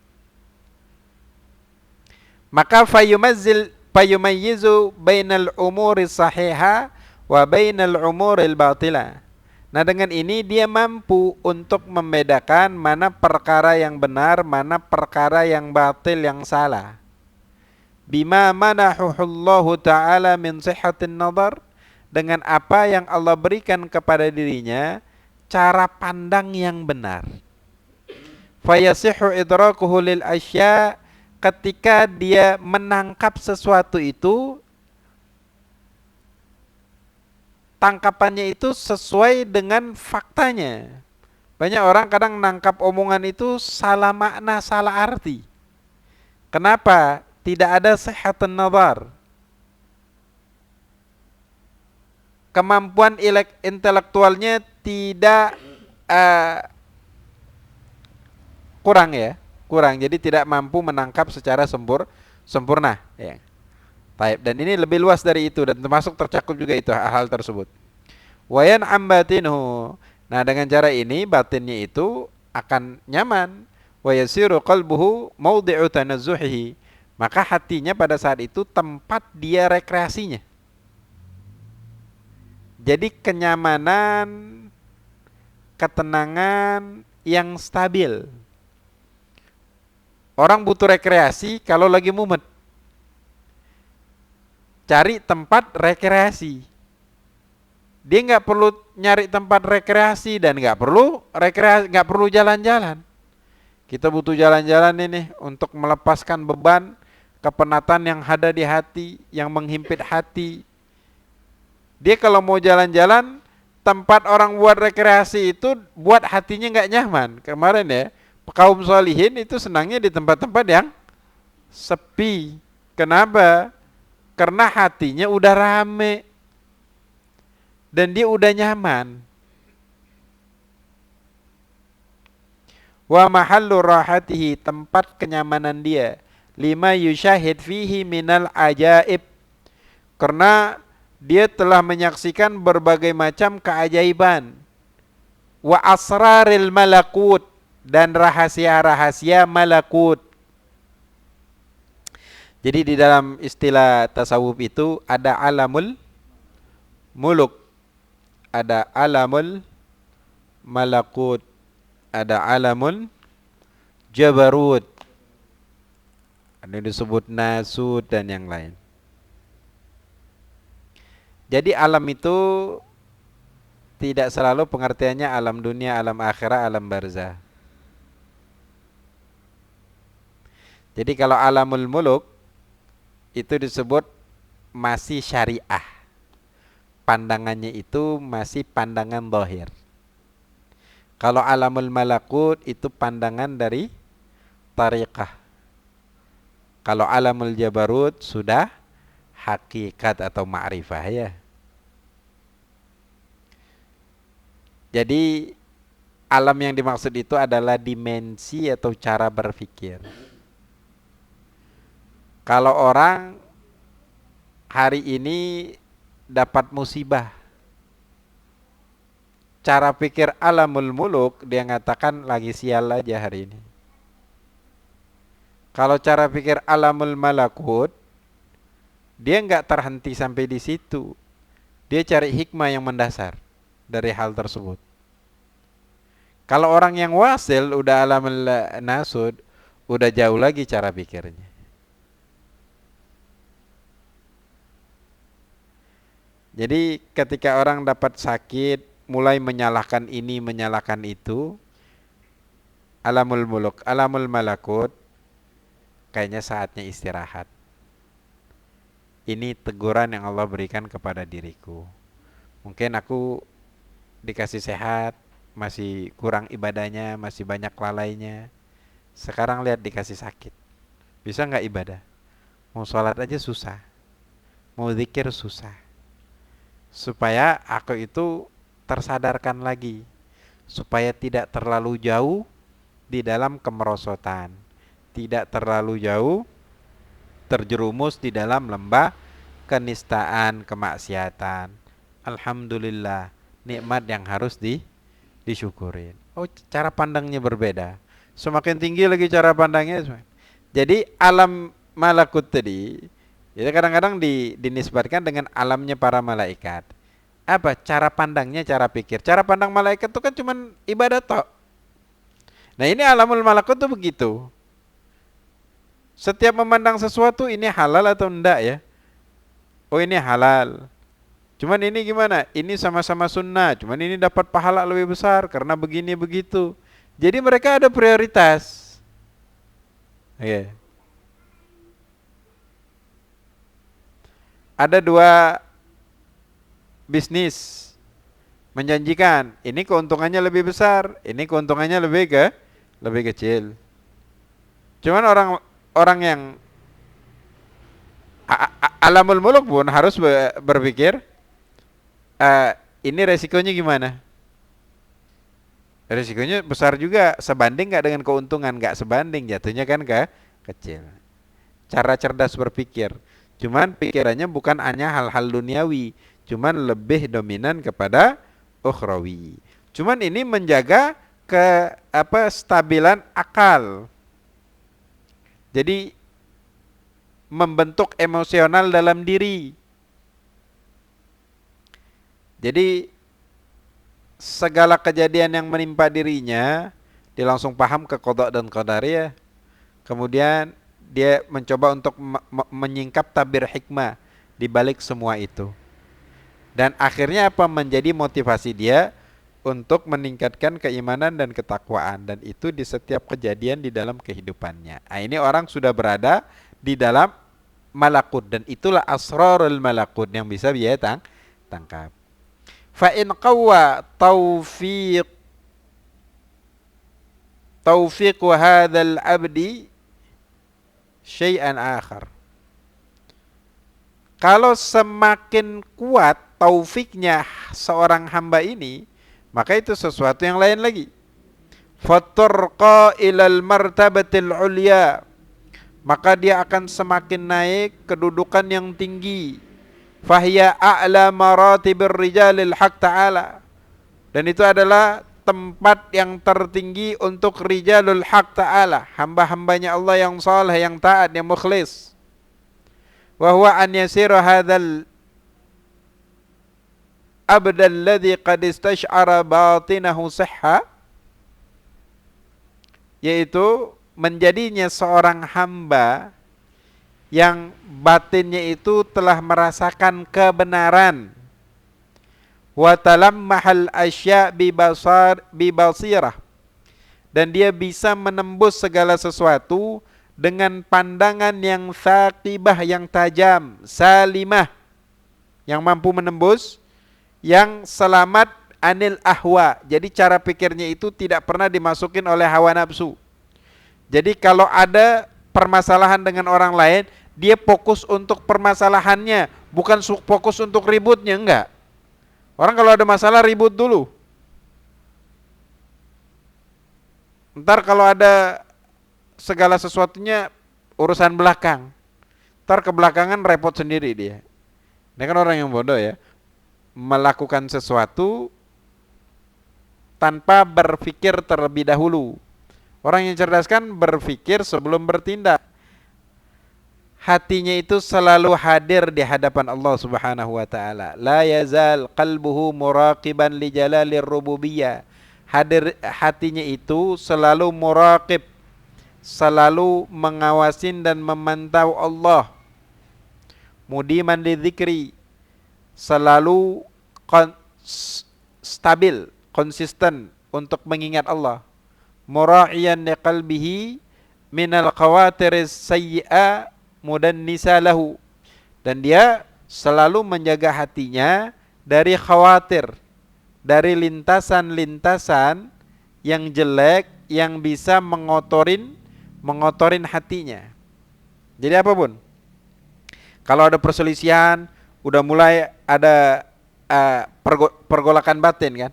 Maka fayumayyizu bainal umuri sahiha wa bainal umuril batila. Nah, dengan ini dia mampu untuk membedakan mana perkara yang benar, mana perkara yang batil, yang salah. Bima manahuhullahu ta'ala min sihhatin nadar, dengan apa yang Allah berikan kepada dirinya cara pandang yang benar. Fayasihu idrakuhu lil asya, ketika dia menangkap sesuatu itu, tangkapannya itu sesuai dengan faktanya. Banyak orang kadang nangkap omongan itu salah makna, salah arti. Kenapa? Tidak ada sihhatun nazar. Kemampuan intelektualnya tidak kurang ya, kurang. Jadi tidak mampu menangkap secara sempurna. Ya. Taib. Dan ini lebih luas dari itu dan termasuk tercakup juga itu hal tersebut. Wayan ambatinu. Nah, dengan cara ini batinnya itu akan nyaman. Wayasiru qalbuhu mawdi'u tanazzuhihi. Maka hatinya pada saat itu tempat dia rekreasinya. Jadi kenyamanan, ketenangan yang stabil. Orang butuh rekreasi kalau lagi mumet. Cari tempat rekreasi. Dia nggak perlu nyari tempat rekreasi dan nggak perlu jalan-jalan. Kita butuh jalan-jalan ini untuk melepaskan beban kepenatan yang ada di hati, yang menghimpit hati. Dia kalau mau jalan-jalan, tempat orang buat rekreasi itu buat hatinya nggak nyaman. Kemarin ya, kaum sholihin itu senangnya di tempat-tempat yang sepi. Kenapa? Karena hatinya udah rame dan dia udah nyaman. Wa mahallu rahatihi, tempat kenyamanan dia. Lima yushahid fihi minal ajaib, karena dia telah menyaksikan berbagai macam keajaiban. Wa asraril malakut, dan rahasia-rahasia malakut. Jadi di dalam istilah tasawuf itu ada alamul muluk, ada alamul malakut, ada alamul jabarut, ada yang disebut nasut dan yang lain. Jadi alam itu tidak selalu pengertiannya alam dunia, alam akhirat, alam barzah. Jadi kalau alamul muluk itu disebut masih syariah. Pandangannya itu masih pandangan zahir. Kalau alamul malakut itu pandangan dari tariqah. Kalau alamul jabarut sudah hakikat atau ma'rifah ya. Jadi alam yang dimaksud itu adalah dimensi atau cara berpikir. Kalau orang hari ini dapat musibah, cara pikir alamul muluk dia ngatakan lagi sial aja hari ini. Kalau cara pikir alamul malakut, dia nggak terhenti sampai di situ. Dia cari hikmah yang mendasar dari hal tersebut. Kalau orang yang wasil udah alamul nasud, udah jauh lagi cara pikirnya. Jadi ketika orang dapat sakit, mulai menyalahkan ini, menyalahkan itu, alamul muluk, alamul malakut, kayaknya saatnya istirahat. Ini teguran yang Allah berikan kepada diriku. Mungkin aku dikasih sehat, masih kurang ibadahnya, masih banyak lalainya. Sekarang lihat dikasih sakit, bisa nggak ibadah? Mau sholat aja susah, mau zikir susah. Supaya aku itu tersadarkan lagi, supaya tidak terlalu jauh di dalam kemerosotan, tidak terlalu jauh terjerumus di dalam lembah kenistaan, kemaksiatan. Alhamdulillah, nikmat yang harus disyukurin. Oh, cara pandangnya berbeda. Semakin tinggi lagi cara pandangnya. Jadi alam malakut tadi, itu kadang-kadang dinisbatkan dengan alamnya para malaikat. Apa? Cara pandangnya, cara pikir. Cara pandang malaikat itu kan cuman ibadah tok. Nah ini alamul malakut tuh begitu. Setiap memandang sesuatu ini halal atau enggak ya? Oh ini halal. Cuman ini gimana? Ini sama-sama sunnah. Cuman ini dapat pahala lebih besar karena begini begitu. Jadi mereka ada prioritas. Oke. Ada dua bisnis menjanjikan. Ini keuntungannya lebih besar. Ini keuntungannya lebih kecil. Cuman orang yang alamul muluk pun harus berpikir ini resikonya gimana? Resikonya besar juga, sebanding nggak dengan keuntungan? Nggak sebanding, jatuhnya kan kecil. Cara cerdas berpikir, cuman pikirannya bukan hanya hal-hal duniawi, cuman lebih dominan kepada ukhrawi. Cuman ini menjaga stabilan akal. Jadi membentuk emosional dalam diri. Jadi segala kejadian yang menimpa dirinya, dia langsung paham ke qada dan qadar ya. Kemudian dia mencoba untuk menyingkap tabir hikmah di balik semua itu. Dan akhirnya apa? Menjadi motivasi dia untuk meningkatkan keimanan dan ketakwaan, dan itu di setiap kejadian di dalam kehidupannya. Nah, ini orang sudah berada di dalam malakut, dan itulah asrarul malakut yang bisa dia tangkap. Fa in qawwa taufiq hadzal abdi syai'an akhar. Kalau semakin kuat taufiknya seorang hamba ini, maka itu sesuatu yang lain lagi. Faturqa ilal martabatil ulya, maka dia akan semakin naik kedudukan yang tinggi. Fahiya a'la maratibir rijalil haq ta'ala, dan itu adalah tempat yang tertinggi untuk rijalul haq ta'ala, hamba-hambanya Allah yang saleh, yang taat, yang mukhlis. Wa huwa an yasira hadzal abda alladhi qad istash'ara batinahu sihha, yaitu menjadinya seorang hamba yang batinnya itu telah merasakan kebenaran. Wa talammahal asya' bi basirah, dan dia bisa menembus segala sesuatu dengan pandangan yang thaqibah, yang tajam, salimah, yang mampu menembus, yang selamat anil ahwa. Jadi cara pikirnya itu tidak pernah dimasukin oleh hawa nafsu. Jadi kalau ada permasalahan dengan orang lain, dia fokus untuk permasalahannya, bukan fokus untuk ributnya, enggak. Orang kalau ada masalah ribut dulu. Ntar kalau ada segala sesuatunya urusan belakang. Ntar kebelakangan repot sendiri dia. Ini kan orang yang bodoh ya. Melakukan sesuatu tanpa berpikir terlebih dahulu. Orang yang cerdas kan berpikir sebelum bertindak. Hatinya itu selalu hadir di hadapan Allah Subhanahu wa taala. La yazal qalbuhu muraqiban li jalalir rububiyah. Hatinya itu selalu muraqib, selalu mengawasin dan memantau Allah. Mudiman li dzikri, selalu stabil, konsisten untuk mengingat Allah. Mura'iyan li qalbihi minal khawatiris sayyi'a mudannisa lahu, dan dia selalu menjaga hatinya dari khawatir, dari lintasan-lintasan yang jelek yang bisa mengotorin hatinya. Jadi apapun, kalau ada perselisihan, udah mulai ada pergolakan batin kan,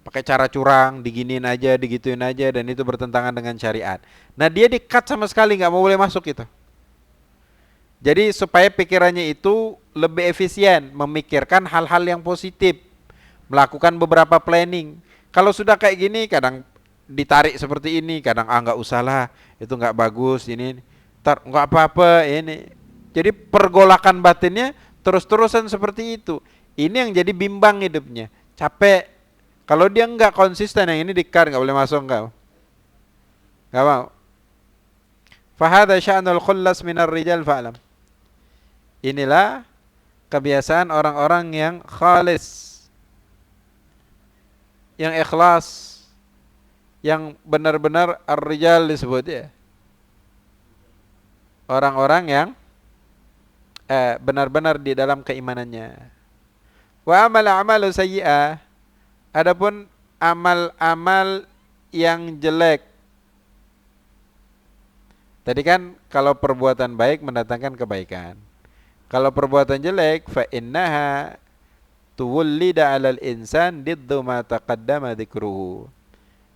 pakai cara curang, diginiin aja, digituin aja, dan itu bertentangan dengan syariat. Nah dia di-cut sama sekali, nggak mau boleh masuk itu. Jadi supaya pikirannya itu lebih efisien, memikirkan hal-hal yang positif, melakukan beberapa planning. Kalau sudah kayak gini, kadang ditarik seperti ini, kadang nggak usah lah, itu nggak bagus ini. nggak apa-apa ini. Jadi pergolakan batinnya terus-terusan seperti itu. Ini yang jadi bimbang hidupnya, capek. Kalau dia nggak konsisten, yang ini dikar, nggak boleh masuk, nggak mau. Fahada sya'nul khullas minar rijal fa'lam. Inilah kebiasaan orang-orang yang khalis, yang ikhlas, yang benar-benar ar-rijal disebut ya. Orang-orang yang benar-benar di dalam keimanannya. Wa amal amalu sayyi'ah, adapun amal-amal yang jelek. Tadi kan kalau perbuatan baik mendatangkan kebaikan. Kalau perbuatan jelek fa innaha tuwallida 'alal insan diddu ma taqaddama dzikruhu.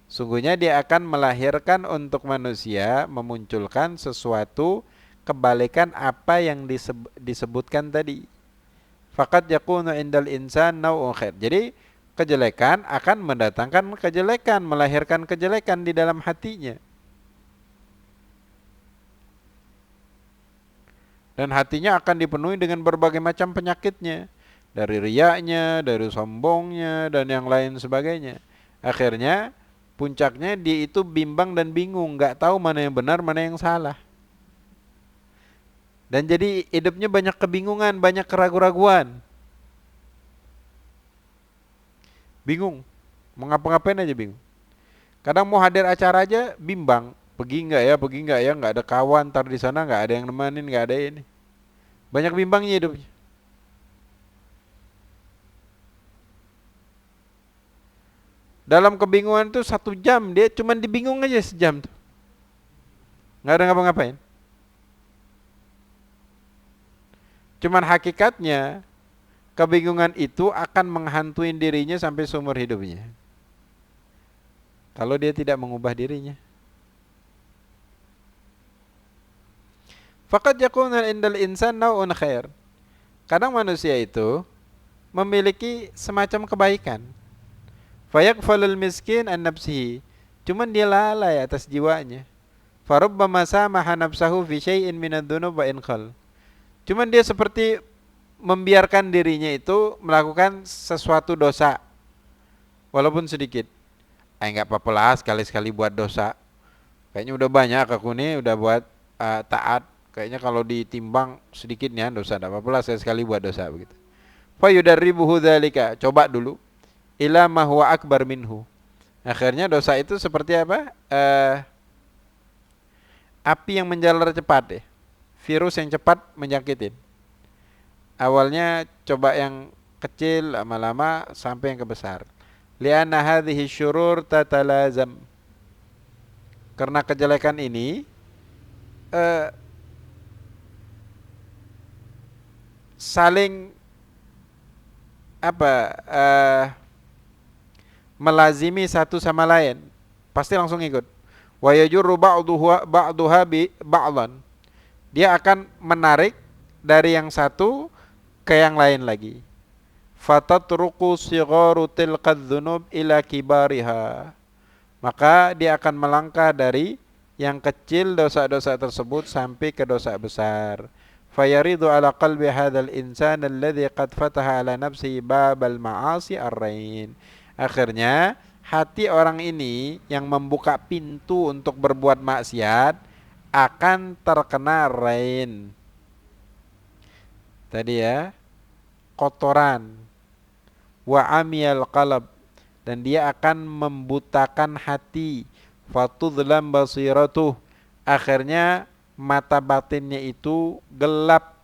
Sungguhnya dia akan melahirkan untuk manusia, memunculkan sesuatu kebalikan apa yang disebutkan tadi. Faqad yakunu indal insan naw'un khair. Jadi kejelekan akan mendatangkan kejelekan, melahirkan kejelekan di dalam hatinya. Dan hatinya akan dipenuhi dengan berbagai macam penyakitnya. Dari riyaknya, dari sombongnya, dan yang lain sebagainya. Akhirnya puncaknya dia itu bimbang dan bingung, nggak tahu mana yang benar, mana yang salah. Dan jadi hidupnya banyak kebingungan, banyak keraguan-raguan. Bingung, mau ngapa-ngapain aja bingung. Kadang mau hadir acara aja bimbang, pergi nggak ya, nggak ada kawan, ntar di sana nggak ada yang nemenin, nggak ada ini. Banyak bimbangnya hidupnya. Dalam kebingungan tuh 1 jam dia cuman dibingung aja sejam tuh, nggak ada ngapa-ngapain. Cuman hakikatnya kebingungan itu akan menghantui dirinya sampai seumur hidupnya kalau dia tidak mengubah dirinya. Faqad yakuna indal insan naw'un khair. Kadang manusia itu memiliki semacam kebaikan. Fayaqfalul miskin an nafsihi. Cuman dia lalai atas jiwanya. Farubbama samaha nafsahu fi syai'in minad dzunub wa in khal. Cuman dia seperti membiarkan dirinya itu melakukan sesuatu dosa walaupun sedikit. Enggak apa-apa lah, sekali-sekali buat dosa. Kayaknya udah banyak aku nih udah buat taat. Kayaknya kalau ditimbang sedikitnya dosa, enggak apa-apa lah sekali-sekali buat dosa begitu. Fa yudarribuhu dzalika, coba dulu. Ila ma huwa akbar minhu. Akhirnya dosa itu seperti apa? Api yang menjalar cepat ya. Virus yang cepat menyakitin. Awalnya coba yang kecil, lama-lama sampai yang kebesar. Lianna hadhihi syurur tatalazam. Karena kejelekan ini saling melazimi satu sama lain, pasti langsung ikut. Wa yajurru ba'duha bi ba'dhan. Dia akan menarik dari yang satu ke yang lain lagi. Fatatruku sigharu tilqadz dzunub ila kibariha. Maka dia akan melangkah dari yang kecil dosa-dosa tersebut sampai ke dosa besar. Fayaridu ala qalbi hadzal insan alladhi qad fataha ala nafsihi babal ma'asi ar-rain. Akhirnya hati orang ini yang membuka pintu untuk berbuat maksiat akan terkena rain. Tadi ya, kotoran. Wa amiyal qalb, dan dia akan membutakan hati. Fatudlam basiratuh, akhirnya mata batinnya itu gelap.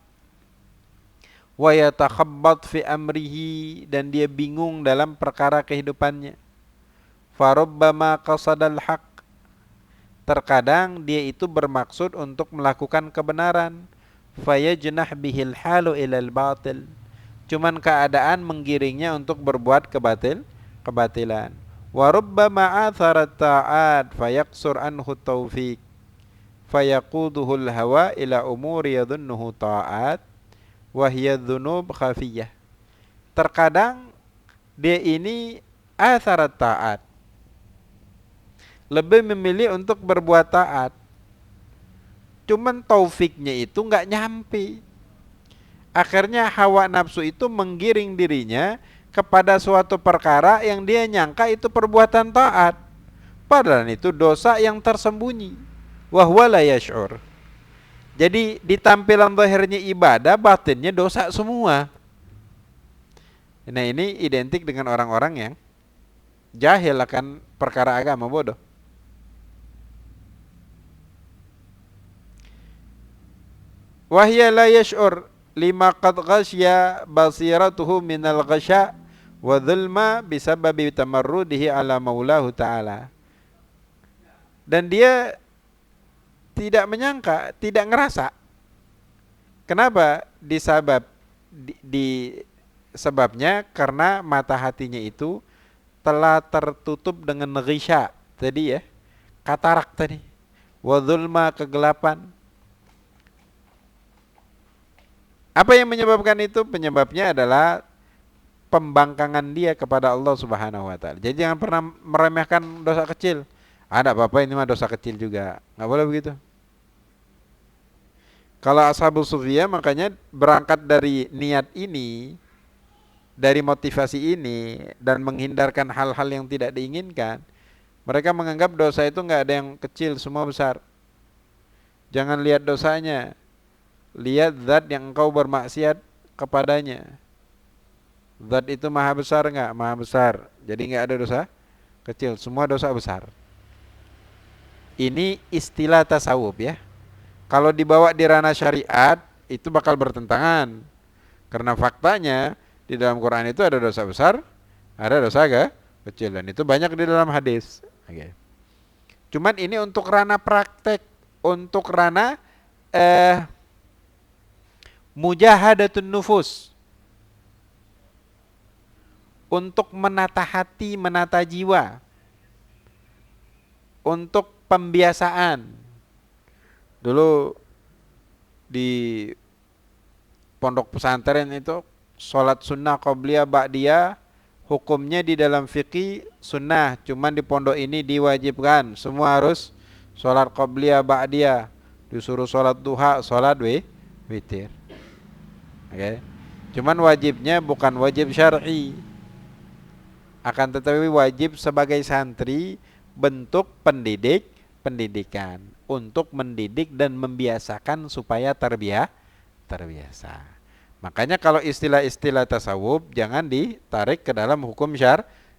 Wa yatakhabbat fi amrihi, dan dia bingung dalam perkara kehidupannya. Farubbama qasadal haq, terkadang dia itu bermaksud untuk melakukan kebenaran. Fayajnah bihil halu ilal batil, cuman keadaan menggiringnya untuk berbuat kebatilan. Wa rubbama atharat ta'at fayaqsur anhu taufiq fayaquduhul hawa ila umuri yadhunnuhu ta'at wa hiya dzunub khafiyah. Terkadang dia ini atharat ta'at, lebih memilih untuk berbuat taat. cuman taufiknya itu nggak nyampe. Akhirnya hawa nafsu itu menggiring dirinya kepada suatu perkara yang dia nyangka itu perbuatan taat, padahal itu dosa yang tersembunyi. Wahwa la yash'ur. Jadi di tampilan zahirnya ibadah, batinnya dosa semua. Nah ini identik dengan orang-orang yang jahil akan perkara agama, bodoh. Wahya la yash'ur lima qad ghasya basiratuhu minal ghasya wa dhulma bisababi tamarrudihi ala maulahu ta'ala. Dan dia tidak menyangka, tidak ngerasa. Kenapa? Sebabnya karena mata hatinya itu telah tertutup dengan ghisya tadi ya, katarak tadi. Wa dhulma, kegelapan. Apa yang menyebabkan itu? Penyebabnya adalah pembangkangan dia kepada Allah Subhanahu wa taala. Jadi jangan pernah meremehkan dosa kecil. Ada apa-apa, ini mah dosa kecil juga. Enggak boleh begitu. Kalau Ashabus Suffiyah makanya berangkat dari niat ini, dari motivasi ini, dan menghindarkan hal-hal yang tidak diinginkan. Mereka menganggap dosa itu enggak ada yang kecil, semua besar. Jangan lihat dosanya, lihat zat yang engkau bermaksiat kepadanya. Zat itu maha besar enggak? Maha besar. Jadi enggak ada dosa kecil, semua dosa besar. Ini istilah tasawuf ya. Kalau dibawa di ranah syariat itu bakal bertentangan. Karena faktanya di dalam Quran itu ada dosa besar, ada dosa kecil, dan itu banyak di dalam hadis. Oke. Cuman ini untuk ranah praktek, untuk ranah mujahadatun nufus, untuk menata hati, menata jiwa, untuk pembiasaan. Dulu di pondok pesantren itu sholat sunnah qobliyah ba'diyah, hukumnya di dalam fikih sunnah, cuman di pondok ini diwajibkan. Semua harus sholat qobliyah ba'diyah, disuruh sholat duha, sholat witir. Oke. Cuman wajibnya bukan wajib syar'i, akan tetapi wajib sebagai santri, bentuk pendidikan untuk mendidik dan membiasakan supaya terbiasa. Makanya kalau istilah-istilah tasawuf jangan ditarik ke dalam hukum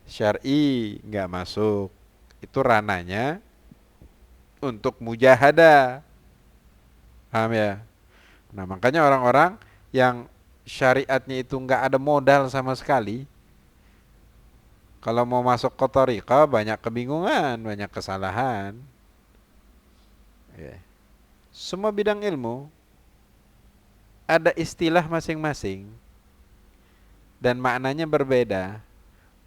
syar'i, nggak masuk. Itu rananya untuk mujahadah. Paham ya? Nah, makanya orang-orang yang syariatnya itu nggak ada modal sama sekali, kalau mau masuk ke thariqah banyak kebingungan, banyak kesalahan. Ya. Semua bidang ilmu ada istilah masing-masing dan maknanya berbeda.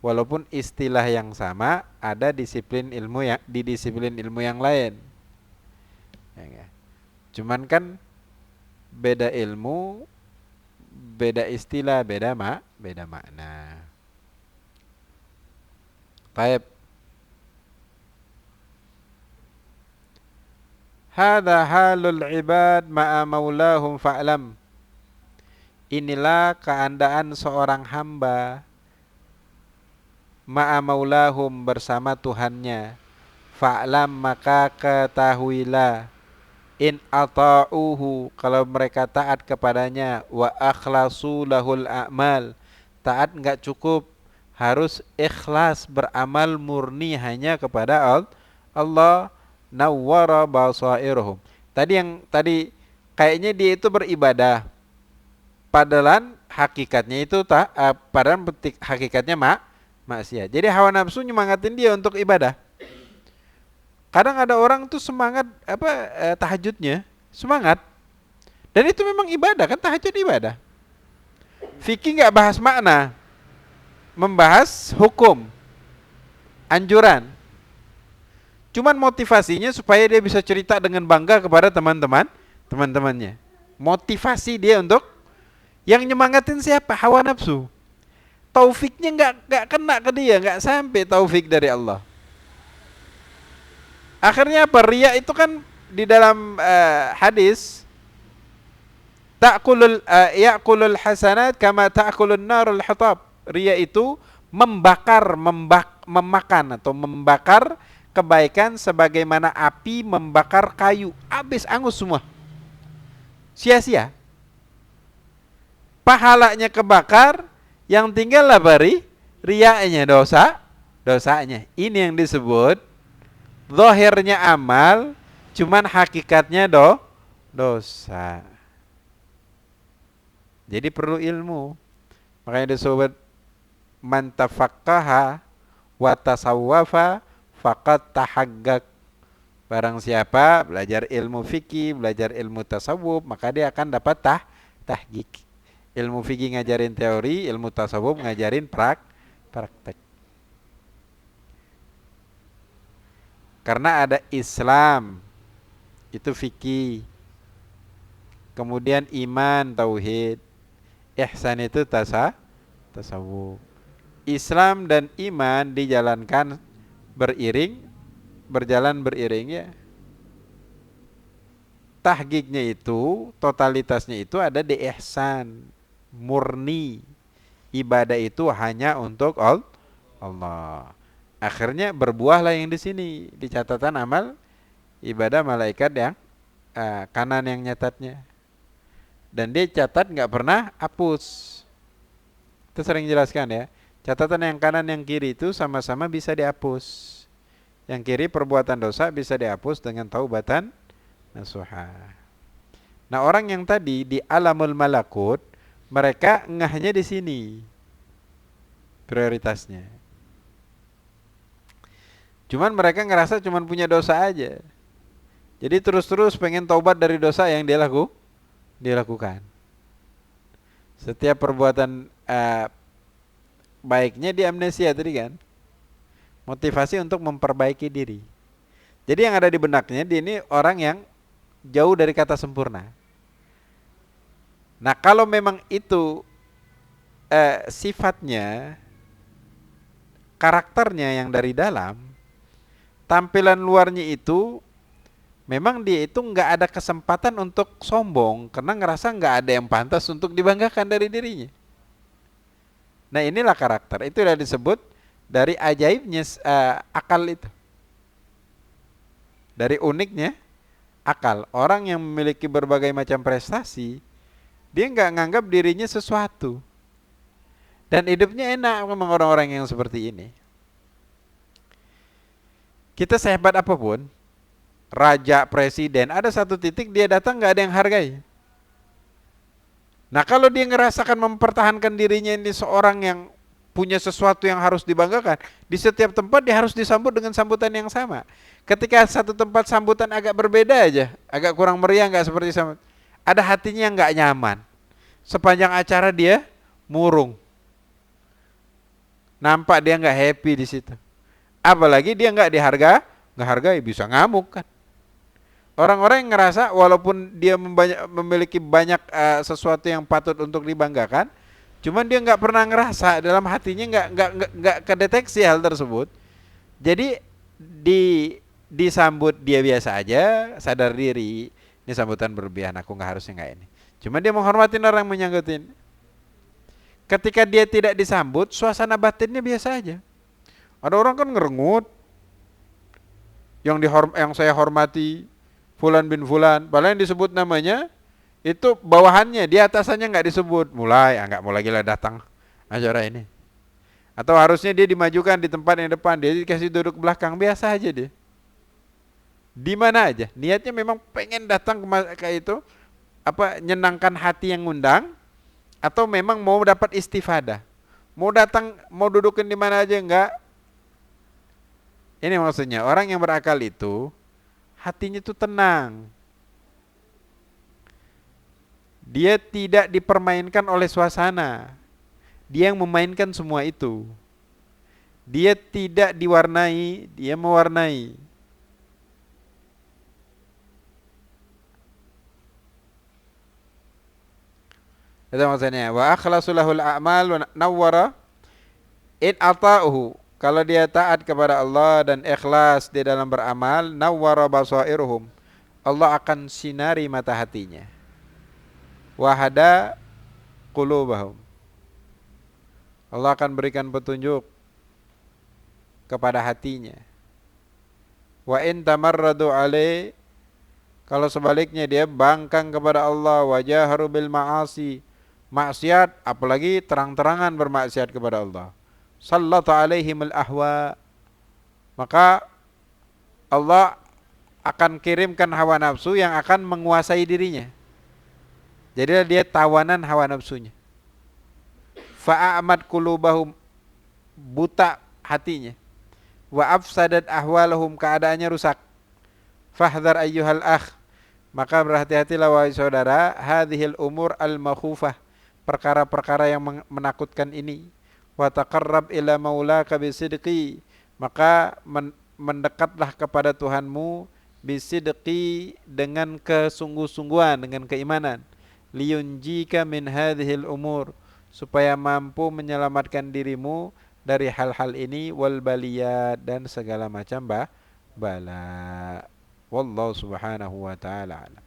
Walaupun istilah yang sama, ada disiplin ilmu yang di disiplin ilmu yang lain. Ya. Cuman kan beda ilmu, beda istilah, beda makna. Baik. Hadza halul ibad ma'a maulahum fa'lam. Inilah keadaan seorang hamba ma'a maulahum, bersama Tuhannya. Fa'lam, maka ketahuilah. In ata'uhu, kalau mereka taat kepadanya. Wa akhlasu lahul a'mal, taat enggak cukup, harus ikhlas, beramal murni hanya kepada Allah. Nawwara basairuhum. Tadi kayaknya dia itu beribadah, padahal hakikatnya itu hakikatnya maksiat. Jadi hawa nafsu nyemangatin dia untuk ibadah. Kadang ada orang tuh semangat tahajudnya, semangat. Dan itu memang ibadah kan, tahajud ibadah. Fikih enggak bahas makna, membahas hukum, anjuran. Cuman motivasinya supaya dia bisa cerita dengan bangga kepada teman-temannya. Motivasi dia untuk, yang nyemangatin siapa? Hawa nafsu. Taufiknya enggak kena ke dia, enggak sampai taufik dari Allah. Akhirnya apa? Riya itu kan di dalam hadis ya'kulul hasanat kama ta'kulun narul hatab. Riya itu memakan atau membakar kebaikan sebagaimana api membakar kayu, habis angus semua, sia-sia, pahalanya kebakar, yang tinggal lah riyanya, dosanya. Ini yang disebut zahirnya amal, cuman hakikatnya dosa. Jadi perlu ilmu. Makanya disebut man tafaqqaha wa tasawwafa faqad tahaggaq. Barang siapa belajar ilmu fikih, belajar ilmu tasawuf, maka dia akan dapat tahqiq. Ilmu fikih ngajarin teori, ilmu tasawuf ngajarin praktek. Karena ada Islam, itu fikih. Kemudian iman, tauhid. Ihsan itu tasawuf. Islam dan iman dijalankan berjalan beriring ya. Tahqiqnya itu, totalitasnya itu ada di ihsan, murni. Ibadah itu hanya untuk Allah. Akhirnya berbuahlah yang di sini, di catatan amal ibadah malaikat yang kanan yang nyatatnya. Dan dia catat nggak pernah hapus. Itu sering jelaskan ya. Catatan yang kanan yang kiri itu sama-sama bisa dihapus. Yang kiri perbuatan dosa bisa dihapus dengan taubatan nasuha. Nah, orang yang tadi di alamul malakut, mereka ngahnya di sini prioritasnya. Cuman mereka ngerasa cuman punya dosa aja. Jadi terus-terus pengen taubat dari dosa yang dia lakukan. Setiap perbuatan baiknya di amnesia tadi kan. Motivasi untuk memperbaiki diri. Jadi yang ada di benaknya dia ini orang yang jauh dari kata sempurna. Nah, kalau memang itu sifatnya, karakternya yang dari dalam, tampilan luarnya itu memang dia itu nggak ada kesempatan untuk sombong karena ngerasa nggak ada yang pantas untuk dibanggakan dari dirinya. Nah, inilah karakter. Itu sudah disebut dari ajaibnya akal itu. Dari uniknya akal. Orang yang memiliki berbagai macam prestasi, dia nggak nganggap dirinya sesuatu. Dan hidupnya enak memang orang-orang yang seperti ini. Kita sehebat apapun, raja, presiden, ada satu titik dia datang nggak ada yang hargai. Nah, kalau dia ngerasakan mempertahankan dirinya ini seorang yang punya sesuatu yang harus dibanggakan, di setiap tempat dia harus disambut dengan sambutan yang sama. Ketika satu tempat sambutan agak berbeda aja, agak kurang meriah, nggak seperti sama, ada hatinya yang nggak nyaman. Sepanjang acara dia murung, nampak dia nggak happy di situ. Apalagi dia nggak hargai, bisa ngamuk kan. Orang-orang yang ngerasa walaupun dia memiliki banyak sesuatu yang patut untuk dibanggakan, cuman dia nggak pernah ngerasa dalam hatinya nggak kedeteksi hal tersebut. Jadi disambut dia biasa aja, sadar diri, ini sambutan berlebihan, aku nggak harusnya nggak ini. Cuman dia menghormatin orang yang menyanggutin. Ketika dia tidak disambut, suasana batinnya biasa aja. Ada orang kan ngerengut, yang saya hormati Fulan bin Fulan, padahal yang disebut namanya itu bawahannya, di atasannya nggak disebut. Nggak mau lagi lah datang acara ini. Atau harusnya dia dimajukan di tempat yang depan, dia dikasih duduk belakang, biasa aja dia. Di mana aja, niatnya memang pengen datang ke itu, nyenangkan hati yang ngundang, atau memang mau dapat istifadah. Mau datang, mau dudukin di mana aja enggak. Ini maksudnya, orang yang berakal itu hatinya itu tenang. Dia tidak dipermainkan oleh suasana. Dia yang memainkan semua itu. Dia tidak diwarnai, dia mewarnai. Itu maksudnya. Wa akhlasu lahul a'mal wa nawwara in ata'uhu. Kalau dia taat kepada Allah dan ikhlas di dalam beramal, nawwara basairuhum, Allah akan sinari mata hatinya. Wahada qulubahum. Allah akan berikan petunjuk kepada hatinya. Wa in tamarradu alaih, kalau sebaliknya dia bangkang kepada Allah, wajaharu bil ma'asi, maksiat, apalagi terang-terangan bermaksiat kepada Allah, sallata alaihimul ahwa, maka Allah akan kirimkan hawa nafsu yang akan menguasai dirinya. Jadi dia tawanan hawa nafsunya. Fa'amat qulubahum, buta hatinya. Wa afsadat ahwalahum, keadaannya rusak. Fahdhar ayyuhal akh, maka berhati-hatilah wahai saudara, hadhil umur al-makhufah, perkara-perkara yang menakutkan ini. Wa taqarrab ila maulaka bisidqi, maka mendekatlah kepada Tuhanmu bisidqi, dengan kesungguh-sungguhan, dengan keimanan. Liyunjika min hadhil umur, supaya mampu menyelamatkan dirimu dari hal-hal ini, wal baliyat, dan segala macam bala. Wallahu subhanahu wa ta'ala alam.